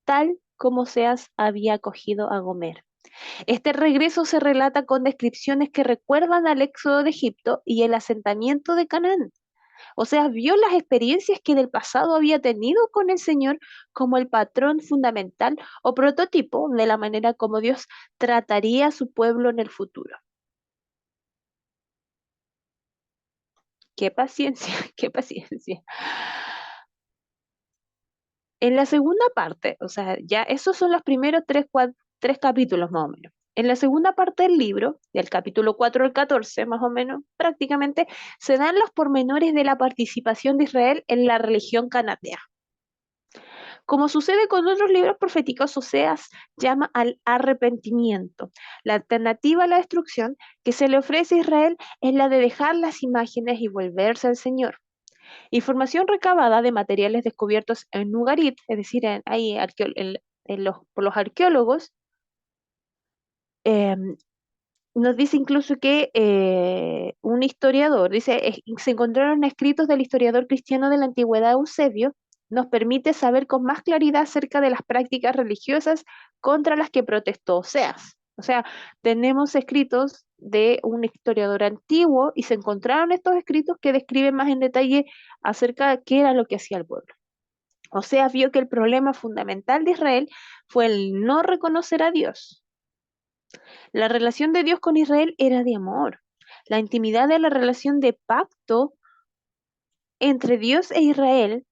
tal como Oseas había acogido a Gomer. Este regreso se relata con descripciones que recuerdan al éxodo de Egipto y el asentamiento de Canaán. Oseas vio las experiencias que del pasado había tenido con el Señor como el patrón fundamental o prototipo de la manera como Dios trataría a su pueblo en el futuro. Qué paciencia, qué paciencia. En la segunda parte, o sea, ya esos son los primeros tres capítulos más o menos. En la segunda parte del libro, del capítulo 4 al 14, más o menos, prácticamente, se dan los pormenores de la participación de Israel en la religión cananea. Como sucede con otros libros proféticos, Oseas llama al arrepentimiento. La alternativa a la destrucción que se le ofrece a Israel es la de dejar las imágenes y volverse al Señor. Información recabada de materiales descubiertos en Ugarit, es decir, por los arqueólogos, em, nos dice incluso que un historiador, dice, se encontraron escritos del historiador cristiano de la antigüedad Eusebio, nos permite saber con más claridad acerca de las prácticas religiosas contra las que protestó Oseas. O sea, tenemos escritos de un historiador antiguo y se encontraron estos escritos que describen más en detalle acerca de qué era lo que hacía el pueblo. Oseas vio que el problema fundamental de Israel fue el no reconocer a Dios. La relación de Dios con Israel era de amor. La intimidad de la relación de pacto entre Dios e Israel,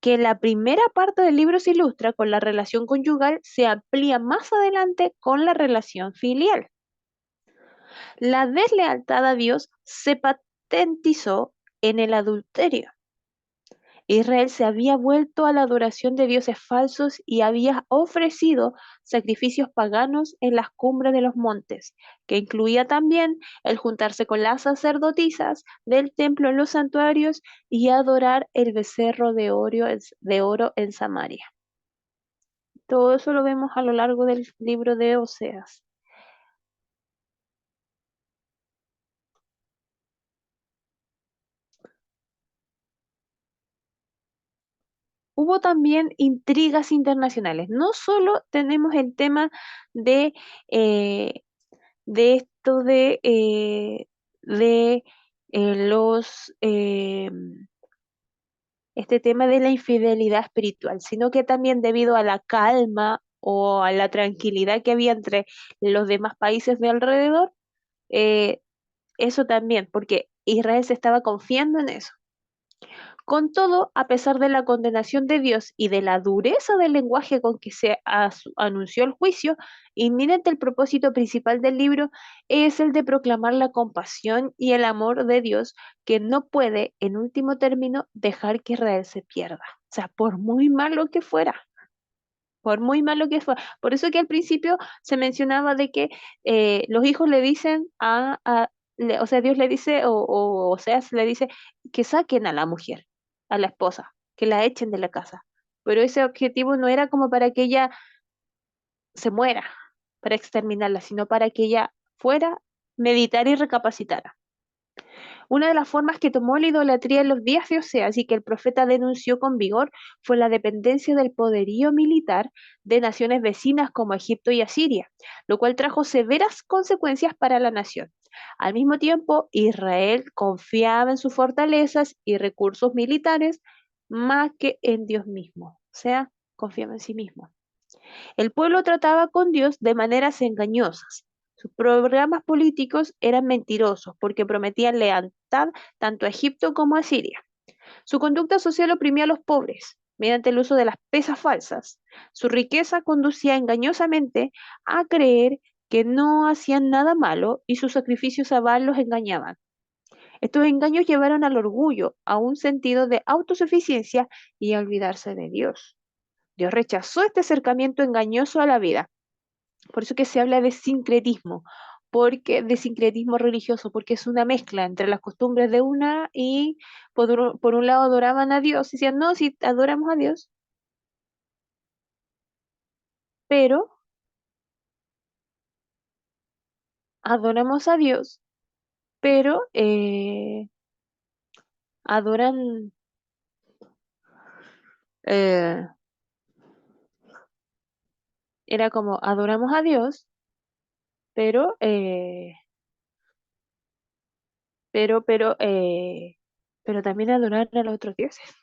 que en la primera parte del libro se ilustra con la relación conyugal, se amplía más adelante con la relación filial. La deslealtad a Dios se patentizó en el adulterio. Israel se había vuelto a la adoración de dioses falsos y había ofrecido sacrificios paganos en las cumbres de los montes, que incluía también el juntarse con las sacerdotisas del templo en los santuarios y adorar el becerro de oro en Samaria. Todo eso lo vemos a lo largo del libro de Oseas. Hubo también intrigas internacionales. No solo tenemos el tema de eh, esto de los este tema de la infidelidad espiritual, sino que también debido a la calma o a la tranquilidad que había entre los demás países de alrededor, eh, eso también, porque Israel se estaba confiando en eso. Con todo, a pesar de la condenación de Dios y de la dureza del lenguaje con que se anunció el juicio, inminente el propósito principal del libro es el de proclamar la compasión y el amor de Dios que no puede, en último término, dejar que Israel se pierda. O sea, por muy malo que fuera. Por muy malo que fuera. Por eso que al principio se mencionaba de que los hijos le dicen o sea, Dios le dice, o sea, se le dice que saquen a la mujer, a la esposa, que la echen de la casa. Pero ese objetivo no era como para que ella se muera, para exterminarla, sino para que ella fuera, meditara y recapacitara. Una de las formas que tomó la idolatría en los días de Oseas y que el profeta denunció con vigor fue la dependencia del poderío militar de naciones vecinas como Egipto y Asiria, lo cual trajo severas consecuencias para la nación. Al mismo tiempo, Israel confiaba en sus fortalezas y recursos militares más que en Dios mismo. O sea, confiaba en sí mismo. El pueblo trataba con Dios de maneras engañosas. Sus programas políticos eran mentirosos porque prometían lealtad tanto a Egipto como a Siria. Su conducta social oprimía a los pobres mediante el uso de las pesas falsas. Su riqueza conducía engañosamente a creer que no hacían nada malo y sus sacrificios a Baal los engañaban. Estos engaños llevaron al orgullo, a un sentido de autosuficiencia y a olvidarse de Dios. Dios rechazó este acercamiento engañoso a la vida. Por eso que se habla de sincretismo, porque de sincretismo religioso, porque es una mezcla entre las costumbres de una y por un lado adoraban a Dios, y decían, no, si adoramos a Dios, pero adoramos a Dios, pero adoran, eh, era como adoramos a Dios, pero, pero, pero, eh, pero también adorar a los otros dioses,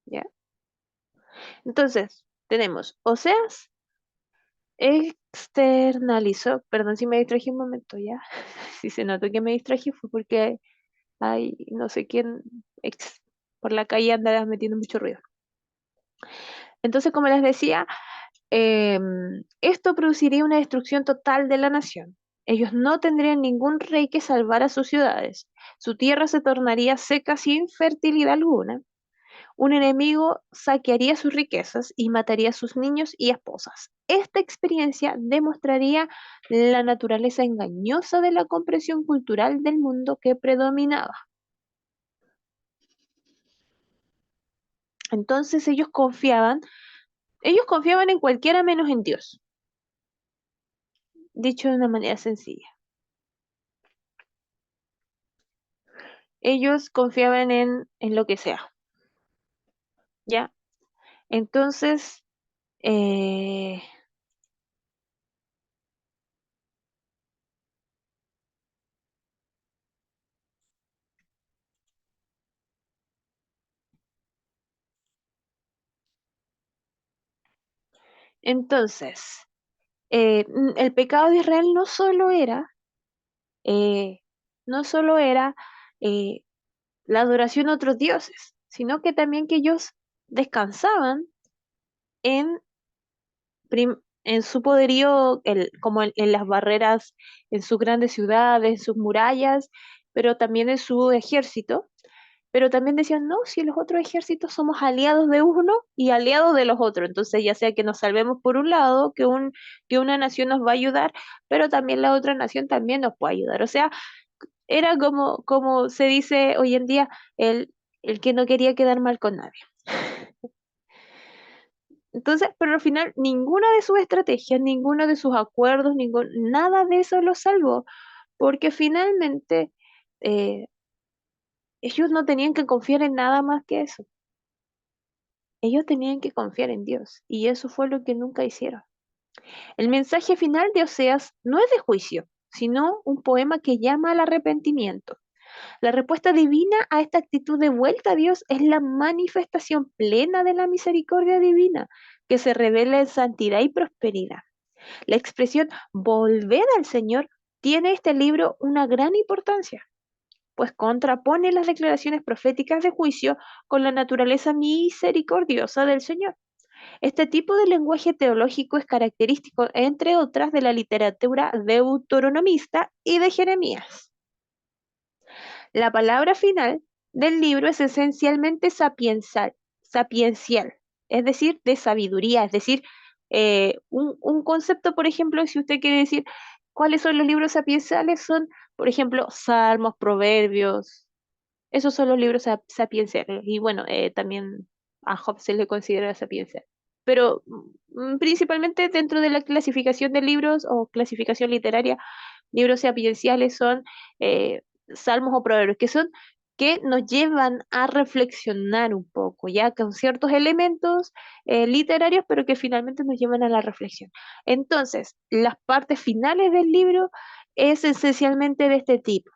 ¿ya? Entonces, tenemos Oseas externalizó, perdón si me distraje un momento ya, si se notó que me distraje fue porque hay no sé quién por la calle andaba metiendo mucho ruido. Entonces, como les decía, esto produciría una destrucción total de la nación. Ellos no tendrían ningún rey que salvara sus ciudades. Su tierra se tornaría seca sin fertilidad alguna. Un enemigo saquearía sus riquezas y mataría a sus niños y esposas. Esta experiencia demostraría la naturaleza engañosa de la comprensión cultural del mundo que predominaba. Entonces ellos confiaban en cualquiera menos en Dios, dicho de una manera sencilla. Ellos confiaban en lo que sea, ¿ya? Entonces, eh, entonces, el pecado de Israel eh, no solo era eh, la adoración a otros dioses, sino que también que ellos descansaban en, en su poderío, como en las barreras, en sus grandes ciudades, en sus murallas, pero también en su ejército. Pero también decían, no, si los otros ejércitos somos aliados de uno y aliados de los otros. Entonces, ya sea que nos salvemos por un lado, que una nación nos va a ayudar, pero también la otra nación también nos puede ayudar. O sea, era como se dice hoy en día, el que no quería quedar mal con nadie. Entonces, pero al final, ninguna de sus estrategias, ninguno de sus acuerdos, nada de eso los salvó, porque finalmente eh, ellos no tenían que confiar en nada más que eso. Ellos tenían que confiar en Dios, y eso fue lo que nunca hicieron. El mensaje final de Oseas no es de juicio, sino un poema que llama al arrepentimiento. La respuesta divina a esta actitud de vuelta a Dios es la manifestación plena de la misericordia divina, que se revela en santidad y prosperidad. La expresión volver al Señor tiene este libro una gran importancia, pues contrapone las declaraciones proféticas de juicio con la naturaleza misericordiosa del Señor. Este tipo de lenguaje teológico es característico, entre otras, de la literatura deuteronomista y de Jeremías. La palabra final del libro es esencialmente sapiencial, es decir, de sabiduría, es decir, un concepto, por ejemplo, si usted quiere decir cuáles son los libros sapienciales, son, por ejemplo, Salmos, Proverbios, esos son los libros sapienciales. Y bueno, también a Job se le considera sapiencial. Pero principalmente dentro de la clasificación de libros o clasificación literaria, libros sapienciales son salmos o proverbios, que nos llevan a reflexionar un poco, ya con ciertos elementos literarios, pero que finalmente nos llevan a la reflexión. Entonces, las partes finales del libro es esencialmente de este tipo.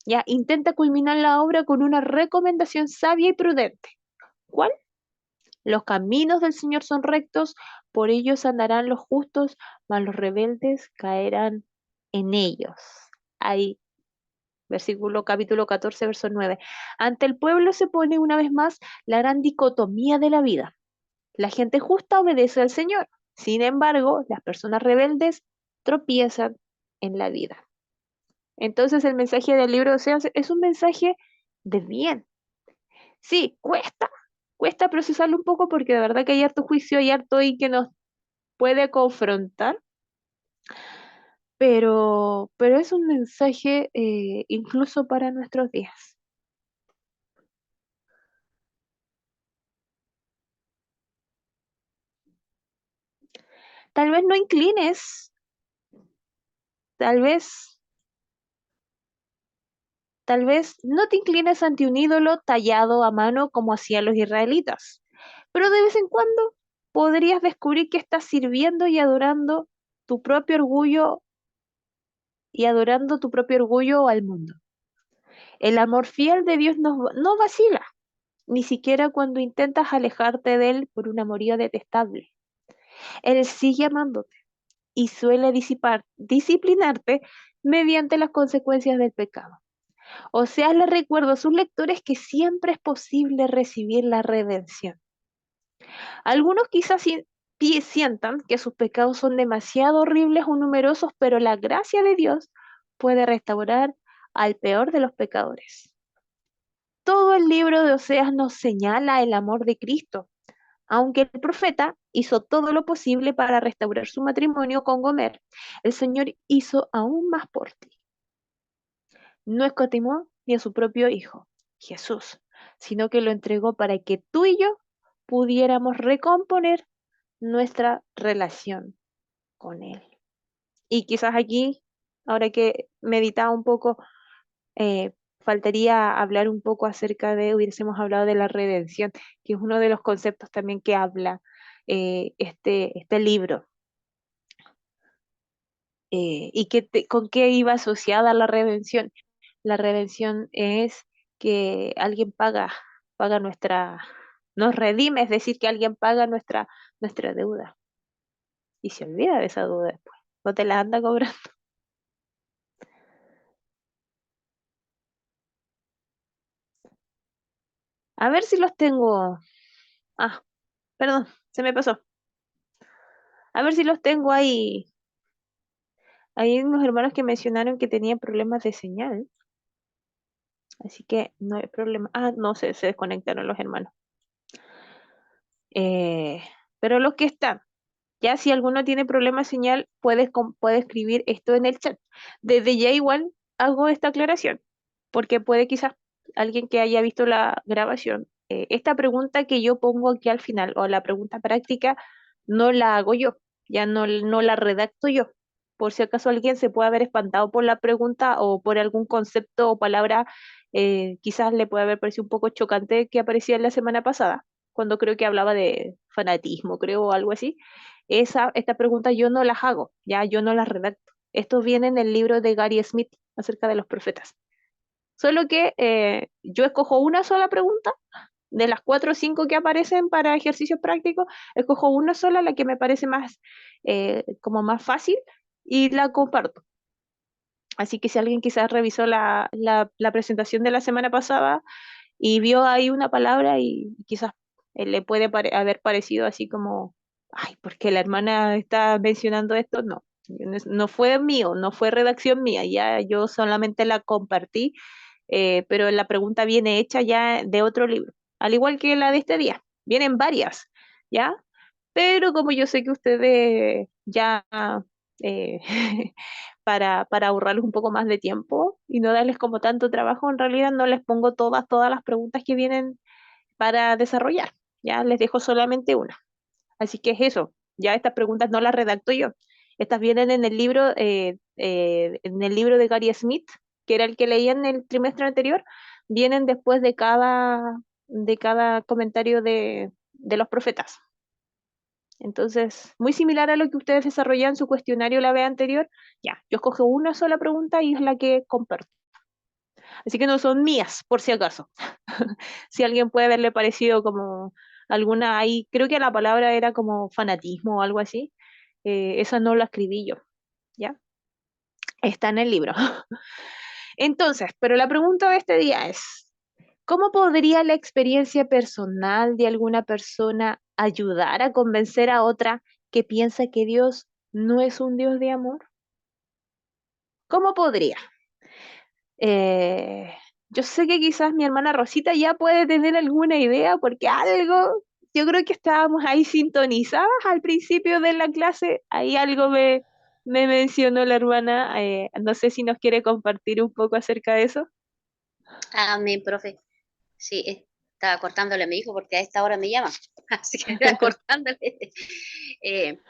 Ya, intenta culminar la obra con una recomendación sabia y prudente. ¿Cuál? Los caminos del Señor son rectos, por ellos andarán los justos, mas los rebeldes caerán en ellos. Ahí, versículo capítulo 14, verso 9. Ante el pueblo se pone una vez más la gran dicotomía de la vida. La gente justa obedece al Señor. Sin embargo, las personas rebeldes tropiezan en la vida. Entonces el mensaje del libro de Oseas es un mensaje de bien. Sí, cuesta procesarlo un poco porque de verdad que hay harto juicio, hay harto ahí que nos puede confrontar, pero es un mensaje incluso para nuestros días. Tal vez no inclines, tal vez, tal vez no te inclines ante un ídolo tallado a mano como hacían los israelitas, pero de vez en cuando podrías descubrir que estás sirviendo y adorando tu propio orgullo tu propio orgullo al mundo. El amor fiel de Dios no vacila, ni siquiera cuando intentas alejarte de Él por un amorío detestable. Él sigue amándote y suele disciplinarte mediante las consecuencias del pecado. O sea, le recuerdo a sus lectores que siempre es posible recibir la redención. Algunos quizás sientan que sus pecados son demasiado horribles o numerosos, pero la gracia de Dios puede restaurar al peor de los pecadores. Todo el libro de Oseas nos señala el amor de Cristo, aunque el profeta hizo todo lo posible para restaurar su matrimonio con Gomer, el Señor hizo aún más por ti. No escatimó ni a su propio Hijo, Jesús, sino que lo entregó para que tú y yo pudiéramos recomponer nuestra relación con Él. Y quizás aquí, ahora que meditaba un poco, faltaría hablar un poco acerca hubiésemos hablado de la redención, que es uno de los conceptos también que habla este libro. ¿Y con qué iba asociada la redención? La redención es que alguien paga nos redime, es decir, que alguien paga nuestra deuda y se olvida de esa deuda después, no te la anda cobrando. A ver si los tengo. Ah, perdón, se me pasó. A ver si los tengo ahí. Hay unos hermanos que mencionaron que tenían problemas de señal, así que no hay problema. Ah, no sé, se desconectaron los hermanos. Eh, pero los que están, ya si alguno tiene problema de señal, puede escribir esto en el chat. Desde ya igual hago esta aclaración, porque puede quizás alguien que haya visto la grabación, esta pregunta que yo pongo aquí al final, o la pregunta práctica, no la hago yo, ya no la redacto yo. Por si acaso alguien se puede haber espantado por la pregunta o por algún concepto o palabra, quizás le puede haber parecido un poco chocante que aparecía en la semana pasada, cuando creo que hablaba de fanatismo, creo, o algo así. Esta pregunta yo no las hago, ya yo no las redacto. Esto viene en el libro de Gary Smith acerca de los profetas. Solo que yo escojo una sola pregunta de las 4 o 5 que aparecen para ejercicios prácticos, escojo una sola, la que me parece más como más fácil y la comparto. Así que si alguien quizás revisó la presentación de la semana pasada y vio ahí una palabra y quizás le puede haber parecido así como, ay, ¿por qué la hermana está mencionando esto? No, no fue mío, no fue redacción mía, ya yo solamente la compartí, pero la pregunta viene hecha ya de otro libro, al igual que la de este día, vienen varias, ¿ya? Pero como yo sé que ustedes ya, eh, para ahorrarles un poco más de tiempo y no darles como tanto trabajo, en realidad no les pongo todas las preguntas que vienen para desarrollar, ya les dejo solamente una. Así que es eso, ya estas preguntas no las redacto yo. Estas vienen en el libro de Gary Smith, que era el que leía en el trimestre anterior, vienen después de cada comentario de los profetas. Entonces, muy similar a lo que ustedes desarrollaron en su cuestionario la vez anterior, ya, yo escojo una sola pregunta y es la que comparto. Así que no son mías, por si acaso. Si alguien puede haberle parecido como alguna ahí, creo que la palabra era como fanatismo o algo así. Esa no la escribí yo, ¿ya? Está en el libro. Entonces, pero la pregunta de este día es, ¿cómo podría la experiencia personal de alguna persona ayudar a convencer a otra que piensa que Dios no es un Dios de amor? ¿Cómo podría? Eh, yo sé que quizás mi hermana Rosita ya puede tener alguna idea porque algo, yo creo que estábamos ahí sintonizadas al principio de la clase, ahí algo me mencionó la hermana, no sé si nos quiere compartir un poco acerca de eso. Amén, profe. Sí, estaba cortándole a mi hijo porque a esta hora me llama, así que estaba cortándole. Eh,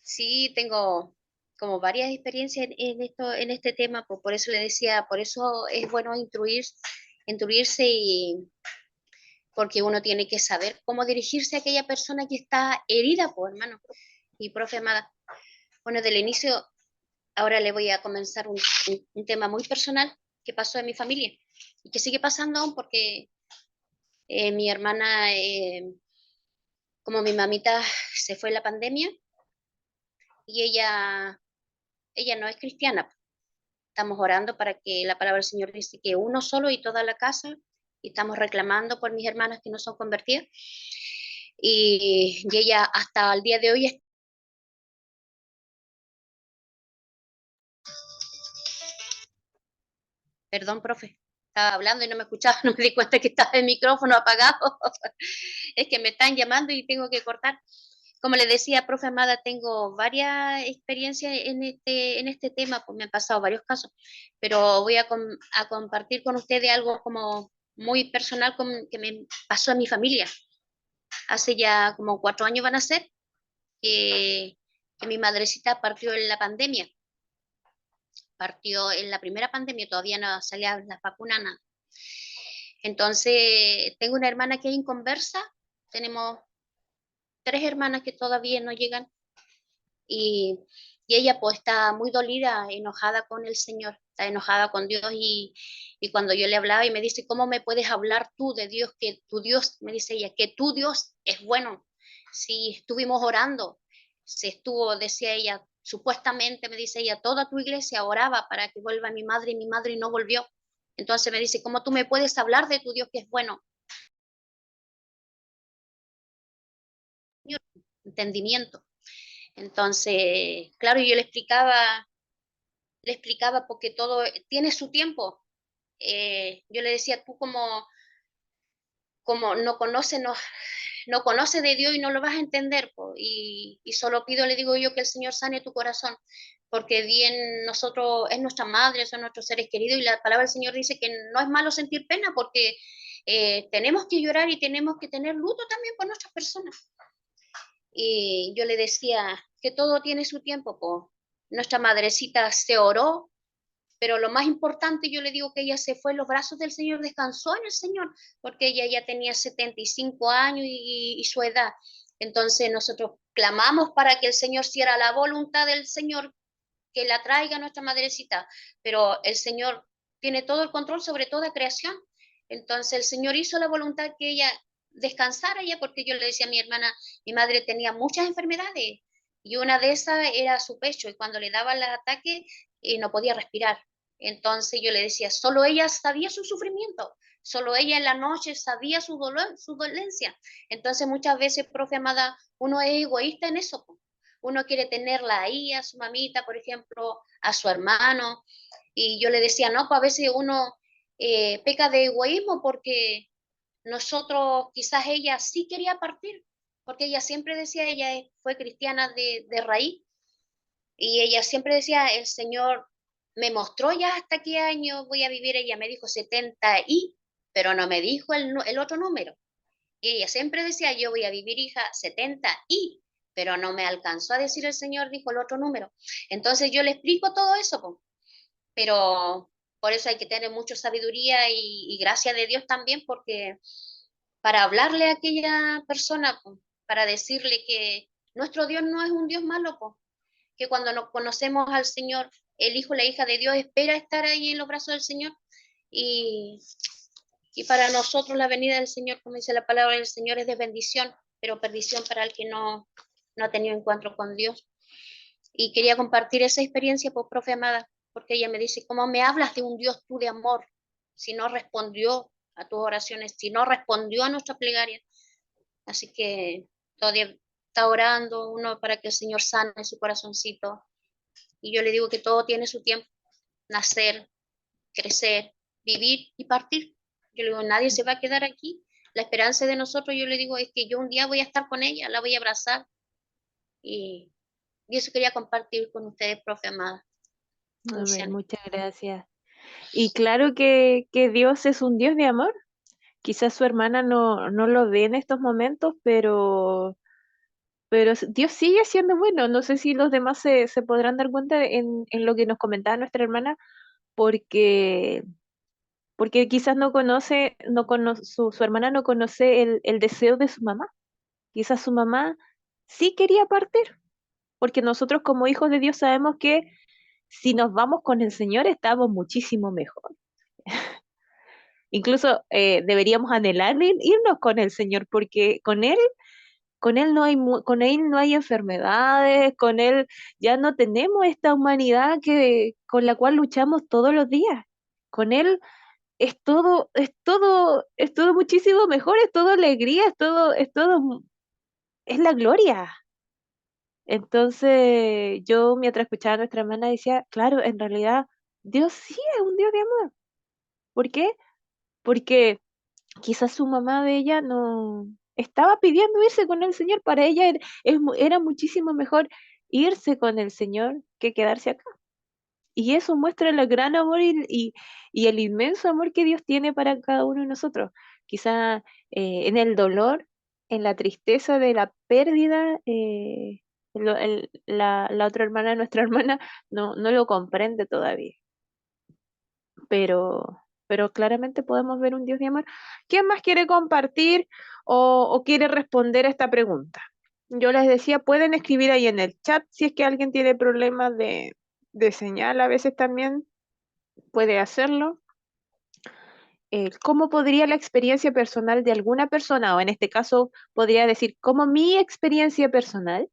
sí, tengo como varias experiencias en esto, en este tema, por eso le decía, por eso es bueno instruirse y porque uno tiene que saber cómo dirigirse a aquella persona que está herida, pues hermano. Y profe amada, bueno, del inicio, ahora le voy a comenzar un tema muy personal que pasó en mi familia y que sigue pasando aún porque mi hermana, como mi mamita se fue en la pandemia y ella no es cristiana. Estamos orando para que la palabra del Señor dice que uno solo y toda la casa, y estamos reclamando por mis hermanas que no son convertidas. Y ella hasta el día de hoy es... Perdón, profe, estaba hablando y no me escuchaba, no me di cuenta que estaba el micrófono apagado. Es que me están llamando y tengo que cortar. Como le decía, profe Amada, tengo varias experiencias en este tema, pues me han pasado varios casos, pero voy a compartir con ustedes algo como muy personal que me pasó a mi familia. Hace ya como 4 años van a ser que mi madrecita partió en la pandemia, partió en la primera pandemia, todavía no salía la vacuna, nada. Entonces, tengo una hermana que es inconversa, tenemos 3 hermanas que todavía no llegan y, y ella pues está muy dolida, enojada con el Señor, está enojada con Dios y cuando yo le hablaba y me dice, ¿cómo me puedes hablar tú de Dios? Que tu Dios, me dice ella, que tu Dios es bueno. Si estuvimos orando, se estuvo, decía ella, supuestamente me dice ella, toda tu iglesia oraba para que vuelva mi madre y mi madre no volvió. Entonces me dice, ¿cómo tú me puedes hablar de tu Dios que es bueno? Entendimiento. Entonces, claro, yo le explicaba porque todo tiene su tiempo. Yo le decía, tú como no conoces, no conoces de Dios y no lo vas a entender, po, y solo pido, le digo yo, que el Señor sane tu corazón, porque bien nosotros, es nuestra madre, son nuestros seres queridos, y la palabra del Señor dice que no es malo sentir pena, porque tenemos que llorar y tenemos que tener luto también por nuestras personas. Y yo le decía que todo tiene su tiempo, pues. Nuestra madrecita se oró, pero lo más importante, yo le digo que ella se fue en los brazos del Señor, descansó en el Señor, porque ella ya tenía 75 años y su edad. Entonces nosotros clamamos para que el Señor hiciera la voluntad del Señor, que la traiga a nuestra madrecita, pero el Señor tiene todo el control sobre toda creación. Entonces el Señor hizo la voluntad que ella descansara ya, porque yo le decía a mi hermana, mi madre tenía muchas enfermedades y una de esas era su pecho y cuando le daban el ataque no podía respirar. Entonces yo le decía, solo ella sabía su sufrimiento, solo ella en la noche sabía su dolor, su dolencia. Entonces muchas veces, profe amada, uno es egoísta en eso. Uno quiere tenerla ahí, a su mamita, por ejemplo, a su hermano. Y yo le decía, no, pues a veces uno peca de egoísmo porque nosotros, quizás ella sí quería partir, porque ella siempre decía, ella fue cristiana de raíz, y ella siempre decía, el Señor me mostró ya hasta qué año voy a vivir, ella me dijo 70 y, pero no me dijo el otro número. Y ella siempre decía, yo voy a vivir, hija, 70 y, pero no me alcanzó a decir el Señor, dijo el otro número. Entonces yo le explico todo eso, po, pero por eso hay que tener mucha sabiduría y gracia de Dios también, porque para hablarle a aquella persona, po, para decirle que nuestro Dios no es un Dios malo, po, que cuando nos conocemos al Señor, el hijo, la hija de Dios espera estar ahí en los brazos del Señor y para nosotros la venida del Señor, como dice la palabra del Señor, es de bendición, pero perdición para el que no ha tenido encuentro con Dios. Y quería compartir esa experiencia, por profe amada, porque ella me dice, ¿cómo me hablas de un Dios tú de amor si no respondió a tus oraciones, si no respondió a nuestra plegaria? Así que todavía está orando uno para que el Señor sane su corazoncito. Y yo le digo que todo tiene su tiempo, nacer, crecer, vivir y partir. Yo le digo, nadie se va a quedar aquí. La esperanza de nosotros, yo le digo, es que yo un día voy a estar con ella, la voy a abrazar. Y, y eso quería compartir con ustedes, profe amada. Amén, Luciana. muchas gracias. Y claro que Dios es un Dios de amor. Quizás su hermana no lo ve en estos momentos, pero Dios sigue siendo bueno. No sé si los demás se podrán dar cuenta en lo que nos comentaba nuestra hermana, porque, porque quizás su hermana no conoce el deseo de su mamá. Quizás su mamá sí quería partir, porque nosotros como hijos de Dios sabemos que si nos vamos con el Señor estamos muchísimo mejor. Incluso deberíamos anhelar irnos con el Señor, porque con él no hay, con él no hay enfermedades, con él ya no tenemos esta humanidad con la cual luchamos todos los días. Con él es todo muchísimo mejor, es todo alegría, es la gloria. Entonces, yo mientras escuchaba a nuestra hermana decía, claro, en realidad Dios sí es un Dios de amor. ¿Por qué? Porque quizás su mamá de ella no estaba pidiendo irse con el Señor. Para ella era muchísimo mejor irse con el Señor que quedarse acá. Y eso muestra el gran amor y el inmenso amor que Dios tiene para cada uno de nosotros. Quizá en el dolor, en la tristeza de la pérdida, la otra hermana, nuestra hermana, no lo comprende todavía. Pero, pero claramente podemos ver un Dios de amor. ¿Quién más quiere compartir o quiere responder a esta pregunta? Yo les decía, pueden escribir ahí en el chat si es que alguien tiene problemas de señal, a veces también puede hacerlo. ¿Cómo podría la experiencia personal de alguna persona, o en este caso podría decir, cómo mi experiencia personal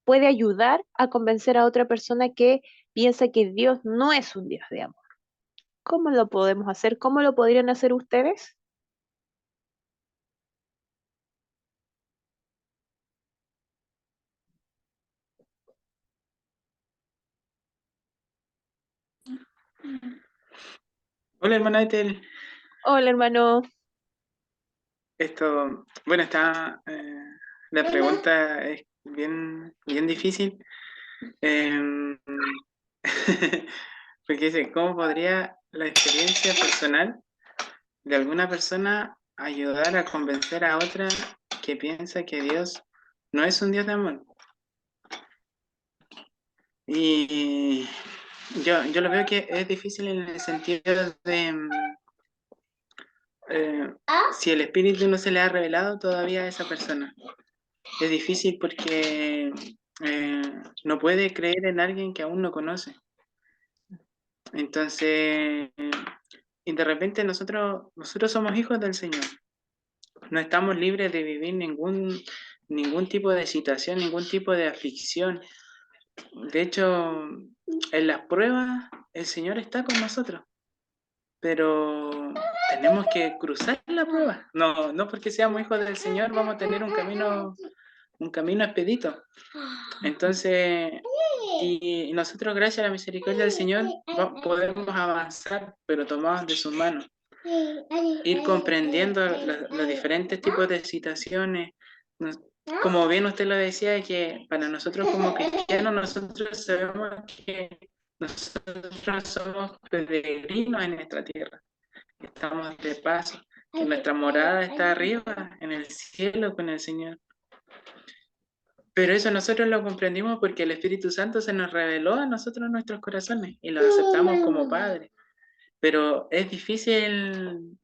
puede ayudar a convencer a otra persona que piensa que Dios no es un Dios de amor? ¿Cómo lo podemos hacer? ¿Cómo lo podrían hacer ustedes? Hola, hermana Ethel. Hola, hermano. Bueno, la pregunta es bien difícil. em, Porque dice, ¿cómo podría la experiencia personal de alguna persona ayudar a convencer a otra que piensa que Dios no es un Dios de amor? Y yo lo veo que es difícil en el sentido de si el Espíritu no se le ha revelado todavía a esa persona. Es difícil porque eh, no puede creer en alguien que aún no conoce. Entonces, y de repente nosotros somos hijos del Señor. No estamos libres de vivir ningún tipo de situación, ningún tipo de aflicción. De hecho, en las pruebas el Señor está con nosotros, pero tenemos que cruzar la prueba. No porque seamos hijos del Señor vamos a tener un camino expedito. Entonces, y nosotros, gracias a la misericordia del Señor, podemos avanzar, pero tomados de sus manos. Ir comprendiendo los diferentes tipos de situaciones. Como bien usted lo decía, que para nosotros como cristianos, nosotros sabemos que nosotros somos peregrinos en nuestra tierra. Estamos de paso, que nuestra morada está arriba, en el cielo con el Señor. Pero eso nosotros lo comprendimos porque el Espíritu Santo se nos reveló a nosotros en nuestros corazones y lo aceptamos como Padre. Pero es difícil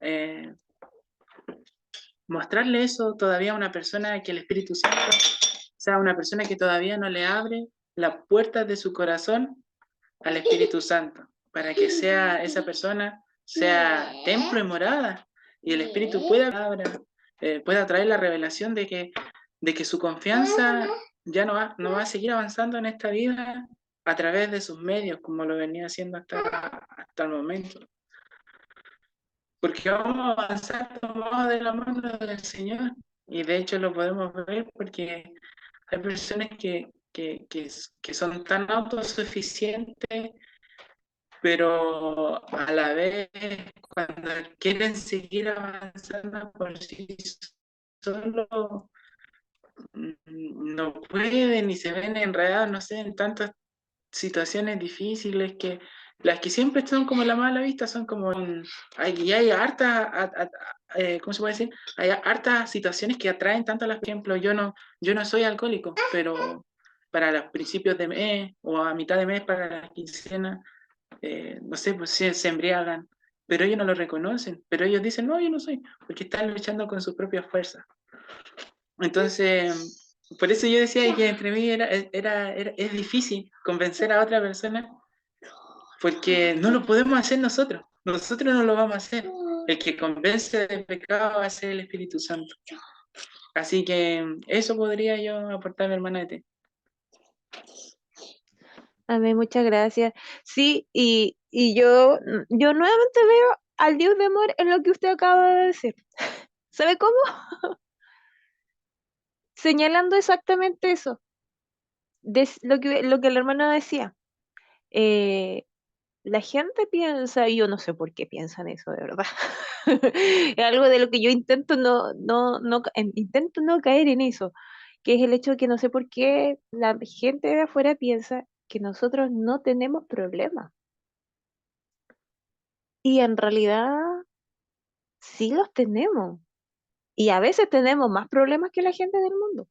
mostrarle eso todavía a una persona que el Espíritu Santo, o sea, una persona que todavía no le abre las puertas de su corazón al Espíritu Santo, para que sea esa persona sea templo y morada, y el Espíritu pueda traer la revelación de que su confianza ya no va a seguir avanzando en esta vida a través de sus medios, como lo venía haciendo hasta el momento. Porque vamos a avanzar tomados de la mano del Señor, y de hecho lo podemos ver porque hay personas que son tan autosuficientes, pero a la vez cuando quieren seguir avanzando por sí solos, no pueden y se ven enredados, no sé, en tantas situaciones difíciles que las que siempre son como la mala vista son como y hay harta ¿cómo se puede decir? Hay hartas situaciones que atraen tanto a las, por ejemplo, yo no soy alcohólico, pero para los principios de mes o a mitad de mes para la quincena, no sé, pues se embriagan, pero ellos no lo reconocen, pero ellos dicen, no, yo no soy, porque están luchando con sus propias fuerzas. Entonces, por eso yo decía que entre mí es difícil convencer a otra persona, porque no lo podemos hacer nosotros no lo vamos a hacer. El que convence de pecado va a ser el Espíritu Santo. Así que eso podría yo aportar, hermana de ti. Amén, muchas gracias. Sí, y yo nuevamente veo al Dios de amor en lo que usted acaba de decir. ¿Sabe cómo? Señalando exactamente eso, lo que la hermana decía. Eh, la gente piensa, y yo no sé por qué piensan eso, de verdad. Es algo de lo que yo intento intento no caer en eso, que es el hecho de que no sé por qué la gente de afuera piensa que nosotros no tenemos problemas. Y en realidad sí los tenemos. Y a veces tenemos más problemas que la gente del mundo.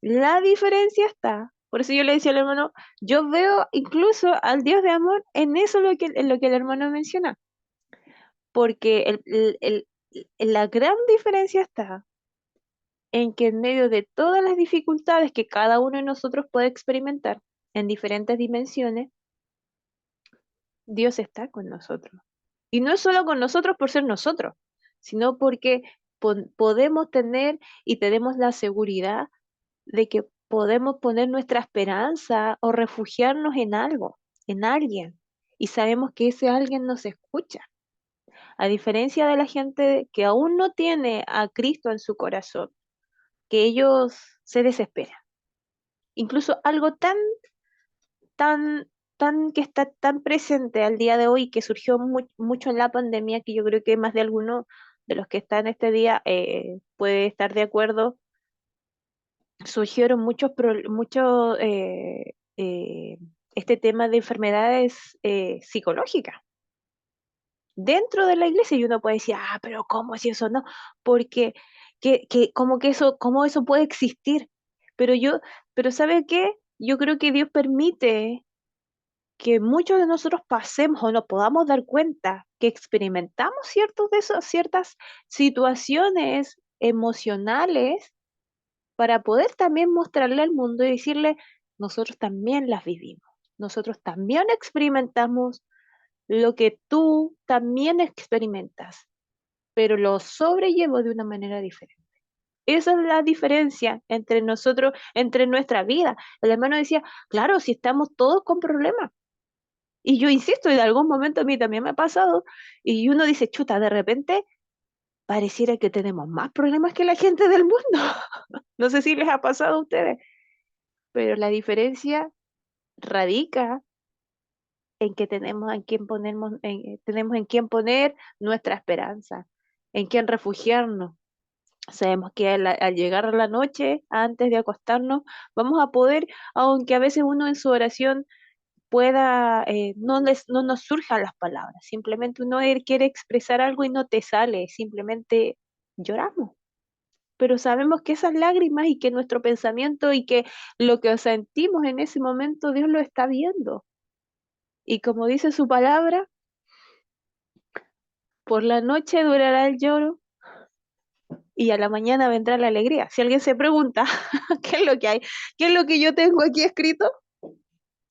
La diferencia está, por eso yo le decía al hermano, yo veo incluso al Dios de amor en eso en lo que el hermano menciona, porque la gran diferencia está en que en medio de todas las dificultades que cada uno de nosotros puede experimentar en diferentes dimensiones, Dios está con nosotros. Y no es solo con nosotros por ser nosotros, sino porque podemos tener y tenemos la seguridad de que podemos poner nuestra esperanza o refugiarnos en algo, en alguien, y sabemos que ese alguien nos escucha. A diferencia de la gente que aún no tiene a Cristo en su corazón, que ellos se desesperan. Incluso algo tan, que está tan presente al día de hoy, que surgió mucho en la pandemia, que yo creo que más de alguno de los que están este día puede estar de acuerdo, surgieron este tema de enfermedades psicológicas dentro de la iglesia, y uno puede decir, pero ¿cómo si eso no? Porque ¿cómo eso puede existir? Pero ¿sabe qué? Yo creo que Dios permite que muchos de nosotros pasemos o nos podamos dar cuenta que experimentamos ciertas situaciones emocionales para poder también mostrarle al mundo y decirle, nosotros también las vivimos, nosotros también experimentamos lo que tú también experimentas, pero lo sobrellevo de una manera diferente. Esa es la diferencia entre nosotros, entre nuestra vida. El hermano decía, claro, si estamos todos con problemas. Y yo insisto, y de algún momento a mí también me ha pasado, y uno dice, chuta, de repente pareciera que tenemos más problemas que la gente del mundo. No sé si les ha pasado a ustedes, pero la diferencia radica en que tenemos en quién poner nuestra esperanza, en quién refugiarnos. Sabemos que al llegar a la noche, antes de acostarnos, vamos a poder, aunque a veces uno en su oración no nos surjan las palabras, simplemente uno quiere expresar algo y no te sale, simplemente lloramos. Pero sabemos que esas lágrimas y que nuestro pensamiento y que lo que sentimos en ese momento, Dios lo está viendo. Y como dice su palabra, por la noche durará el lloro y a la mañana vendrá la alegría. Si alguien se pregunta, ¿qué es lo que hay? ¿Qué es lo que yo tengo aquí escrito?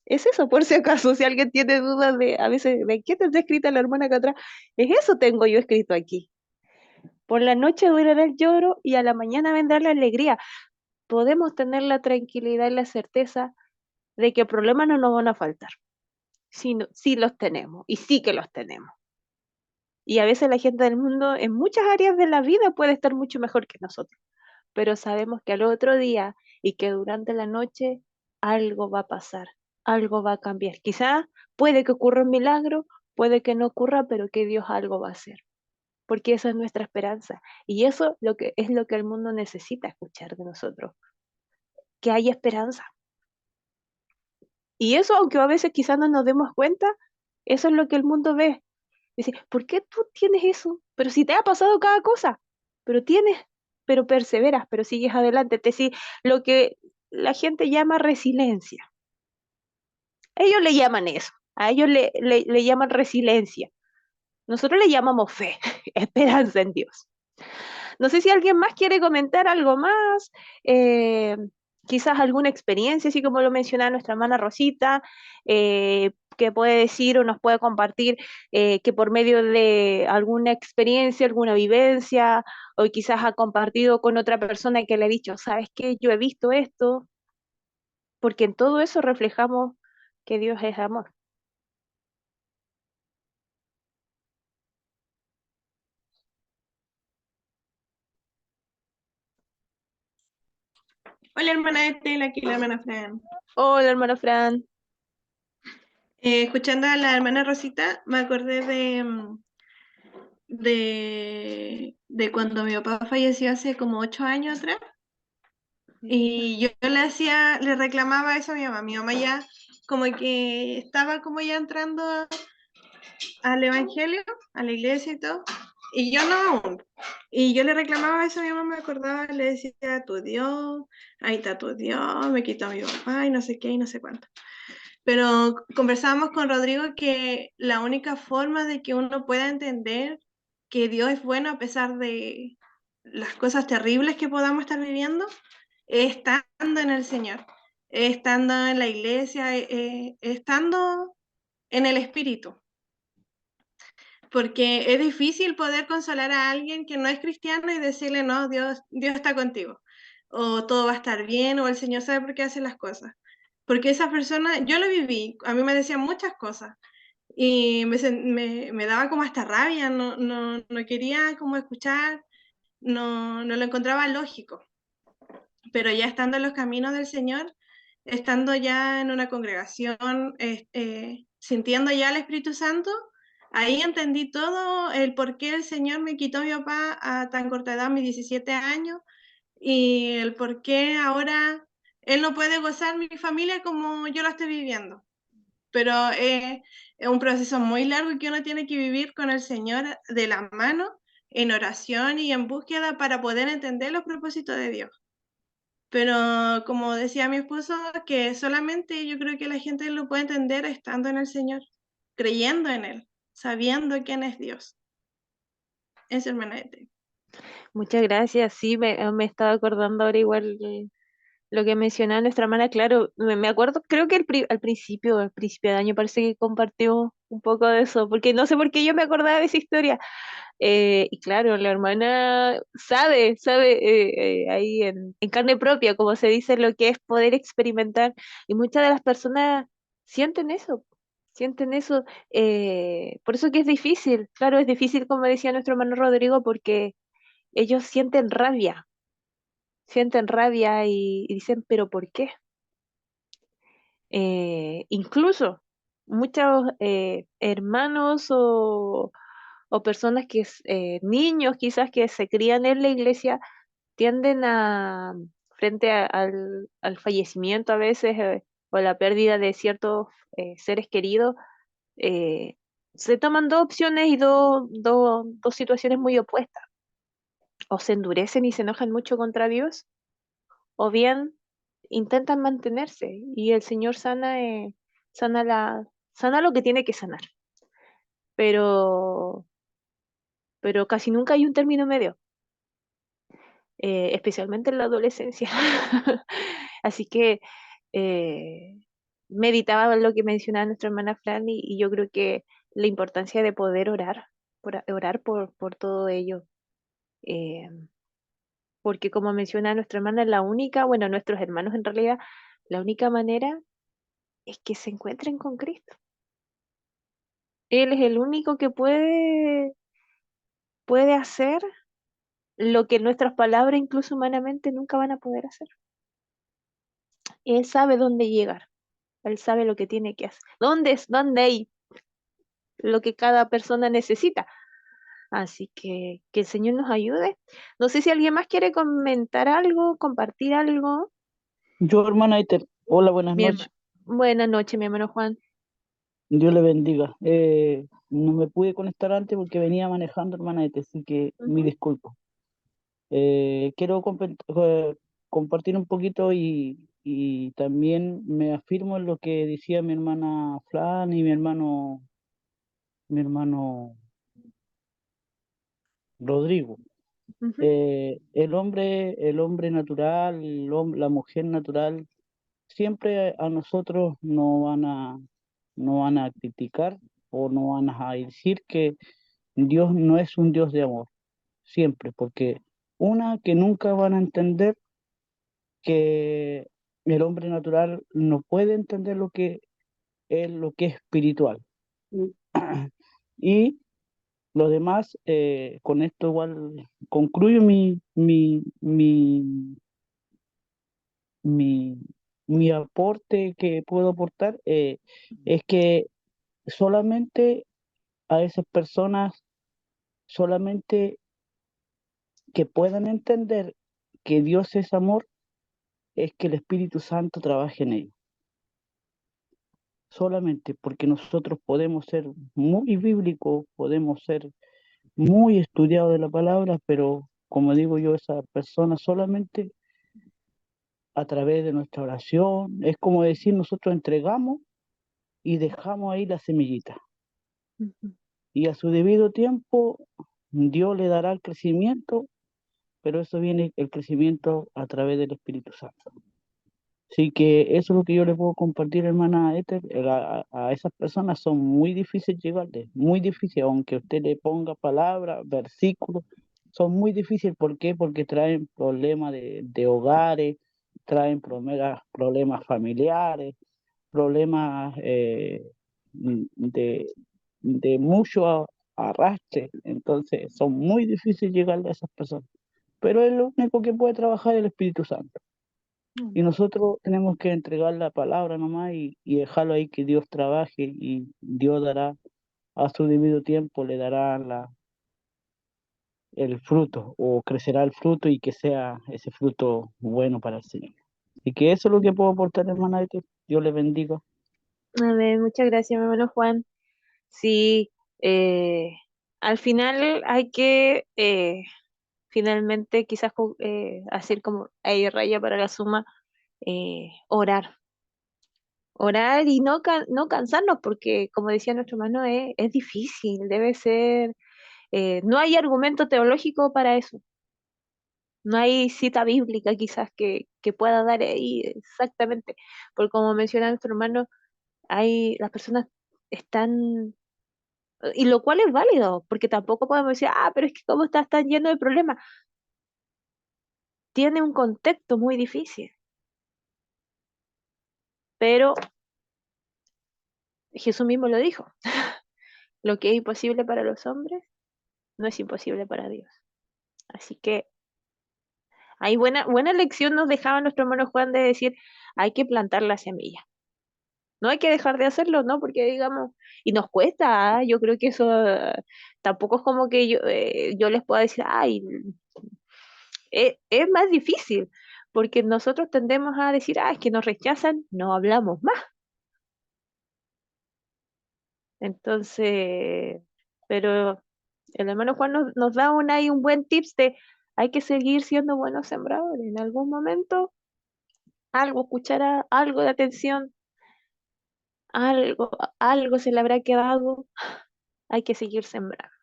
Es eso, por si acaso, si alguien tiene dudas de a veces de qué tendrá escrita la hermana acá atrás, es eso tengo yo escrito aquí. Por la noche durará el lloro y a la mañana vendrá la alegría. Podemos tener la tranquilidad y la certeza de que problemas no nos van a faltar. Sí, sí los tenemos y sí que los tenemos. Y a veces la gente del mundo en muchas áreas de la vida puede estar mucho mejor que nosotros, pero sabemos que al otro día y que durante la noche algo va a pasar, algo va a cambiar. Quizás puede que ocurra un milagro, puede que no ocurra, pero que Dios algo va a hacer, porque esa es nuestra esperanza. Y eso es lo que el mundo necesita escuchar de nosotros, que hay esperanza. Y eso, aunque a veces quizás no nos demos cuenta, eso es lo que el mundo ve. Dice, ¿por qué tú tienes eso? Pero si te ha pasado cada cosa, pero tienes, pero perseveras, pero sigues adelante. Te decir, lo que la gente llama resiliencia. Ellos le llaman eso, a ellos le llaman resiliencia. Nosotros le llamamos fe, esperanza en Dios. No sé si alguien más quiere comentar algo más, eh, quizás alguna experiencia, así como lo mencionaba nuestra hermana Rosita, que puede decir o nos puede compartir que por medio de alguna experiencia, alguna vivencia, o quizás ha compartido con otra persona que le ha dicho, ¿sabes qué? Yo he visto esto, porque en todo eso reflejamos que Dios es amor. Hola hermana Estela, aquí la hermana Fran. Hola, hermano Fran. Escuchando a la hermana Rosita, me acordé de cuando mi papá falleció hace como 8 años atrás. Y yo le reclamaba eso a mi mamá. Mi mamá ya como que estaba como ya entrando al evangelio, a la iglesia y todo. Y yo no aún. Y yo le reclamaba eso a mi mamá, me acordaba, le decía, tu Dios, ahí está tu Dios, me quitó a mi papá y no sé qué y no sé cuánto. Pero conversábamos con Rodrigo que la única forma de que uno pueda entender que Dios es bueno a pesar de las cosas terribles que podamos estar viviendo es estando en el Señor, es estando en la iglesia, estando en el Espíritu. Porque es difícil poder consolar a alguien que no es cristiano y decirle, no, Dios está contigo, o todo va a estar bien, o el Señor sabe por qué hace las cosas. Porque esa persona, yo lo viví, a mí me decían muchas cosas y me daba como hasta rabia, no quería como escuchar, no lo encontraba lógico. Pero ya estando en los caminos del Señor, estando ya en una congregación, sintiendo ya el Espíritu Santo, ahí entendí todo el por qué el Señor me quitó a mi papá a tan corta edad, mis 17 años, y el por qué ahora Él no puede gozar mi familia como yo lo estoy viviendo. Pero es un proceso muy largo que uno tiene que vivir con el Señor de la mano, en oración y en búsqueda para poder entender los propósitos de Dios. Pero como decía mi esposo, que solamente yo creo que la gente lo puede entender estando en el Señor, creyendo en Él, sabiendo quién es Dios. Es hermana de Muchas gracias. Sí, me estaba acordando ahora igual lo que mencionaba nuestra hermana, claro, me acuerdo, creo que al principio de año parece que compartió un poco de eso, porque no sé por qué yo me acordaba de esa historia. Y claro, la hermana sabe ahí en carne propia, como se dice, lo que es poder experimentar. Y muchas de las personas sienten eso, sienten eso. Por eso que es difícil, claro, es difícil, como decía nuestro hermano Rodrigo, porque ellos sienten rabia y dicen, pero ¿por qué? Incluso muchos hermanos o personas niños quizás que se crían en la iglesia, tienden a, frente al fallecimiento a veces o la pérdida de ciertos seres queridos, eh, se toman dos opciones y dos situaciones muy opuestas. O se endurecen y se enojan mucho contra Dios, o bien intentan mantenerse y el Señor sana sana lo que tiene que sanar, pero, pero casi nunca hay un término medio, especialmente en la adolescencia. Así que eh, meditaba en lo que mencionaba nuestra hermana Fran y yo creo que la importancia de poder orar, orar por todo ello. eh, Porque como menciona nuestra hermana, la única, bueno, nuestros hermanos en realidad, la única manera es que se encuentren con Cristo. Él es el único que puede hacer lo que nuestras palabras, incluso humanamente, nunca van a poder hacer. Él sabe dónde llegar, él sabe lo que tiene que hacer, dónde hay lo que cada persona necesita. Así que el Señor nos ayude. No sé si alguien más quiere comentar algo, compartir algo. Yo, hermana Esther, hola, buenas Mi noches. hermano. Buenas noches, mi hermano Juan. Dios le bendiga. No me pude conectar antes porque venía manejando, hermana Esther, así que mi Ujú, disculpo. Quiero compartir un poquito y también me afirmo en lo que decía mi hermana Flan y mi hermano Rodrigo. ujú, El hombre natural, la mujer natural, siempre a nosotros no van a criticar o no van a decir que Dios no es un Dios de amor, siempre, porque que nunca van a entender que el hombre natural no puede entender lo que es espiritual. Y lo demás, con esto igual concluyo mi, mi aporte que puedo aportar, es que solamente a esas personas, solamente que puedan entender que Dios es amor, es que el Espíritu Santo trabaje en ellos. Solamente porque nosotros podemos ser muy bíblicos, podemos ser muy estudiados de la palabra, pero como digo yo, esa persona solamente a través de nuestra oración, es como decir, nosotros entregamos y dejamos ahí la semillita. ujú. Y a su debido tiempo, Dios le dará el crecimiento, pero eso viene el crecimiento a través del Espíritu Santo. Así que eso es lo que yo le puedo compartir, hermana Esther. A esas personas son muy difíciles llegarles, muy difícil, aunque usted le ponga palabras, versículos, son muy difíciles. ¿Por qué? Porque traen problemas de hogares, traen problemas familiares, problemas de mucho arrastre. Entonces son muy difíciles llegarle a esas personas. Pero es lo único que puede trabajar el Espíritu Santo. Y Mm. nosotros tenemos que entregar la palabra nomás y dejarlo ahí que Dios trabaje y Dios dará a su debido tiempo, le dará el fruto o crecerá el fruto y que sea ese fruto bueno para el Señor. Y que eso es lo que puedo aportar, hermana, de que Dios le bendiga. Amén, muchas gracias, mi hermano Juan. Sí, al final hay que finalmente quizás hacer como ahí raya para la suma, orar. Orar y no cansarnos, porque como decía nuestro hermano, es difícil, debe ser, no hay argumento teológico para eso. No hay cita bíblica quizás que pueda dar ahí exactamente, porque como menciona nuestro hermano, las personas están, y lo cual es válido, porque tampoco podemos decir, pero es que cómo estás tan lleno de problemas. Tiene un contexto muy difícil, pero Jesús mismo lo dijo, lo que es imposible para los hombres no es imposible para Dios. Así que hay buena lección nos dejaba nuestro hermano Juan de decir, hay que plantar la semilla. No hay que dejar de hacerlo, ¿no? Porque digamos, y nos cuesta, yo creo que eso tampoco es como que yo les pueda decir, es más difícil, porque nosotros tendemos a decir, es que nos rechazan, no hablamos más. Entonces, pero el hermano Juan nos da ahí un buen tips de, hay que seguir siendo buenos sembradores. En algún momento, algo escuchará, algo de atención, algo, algo se le habrá quedado, hay que seguir sembrando.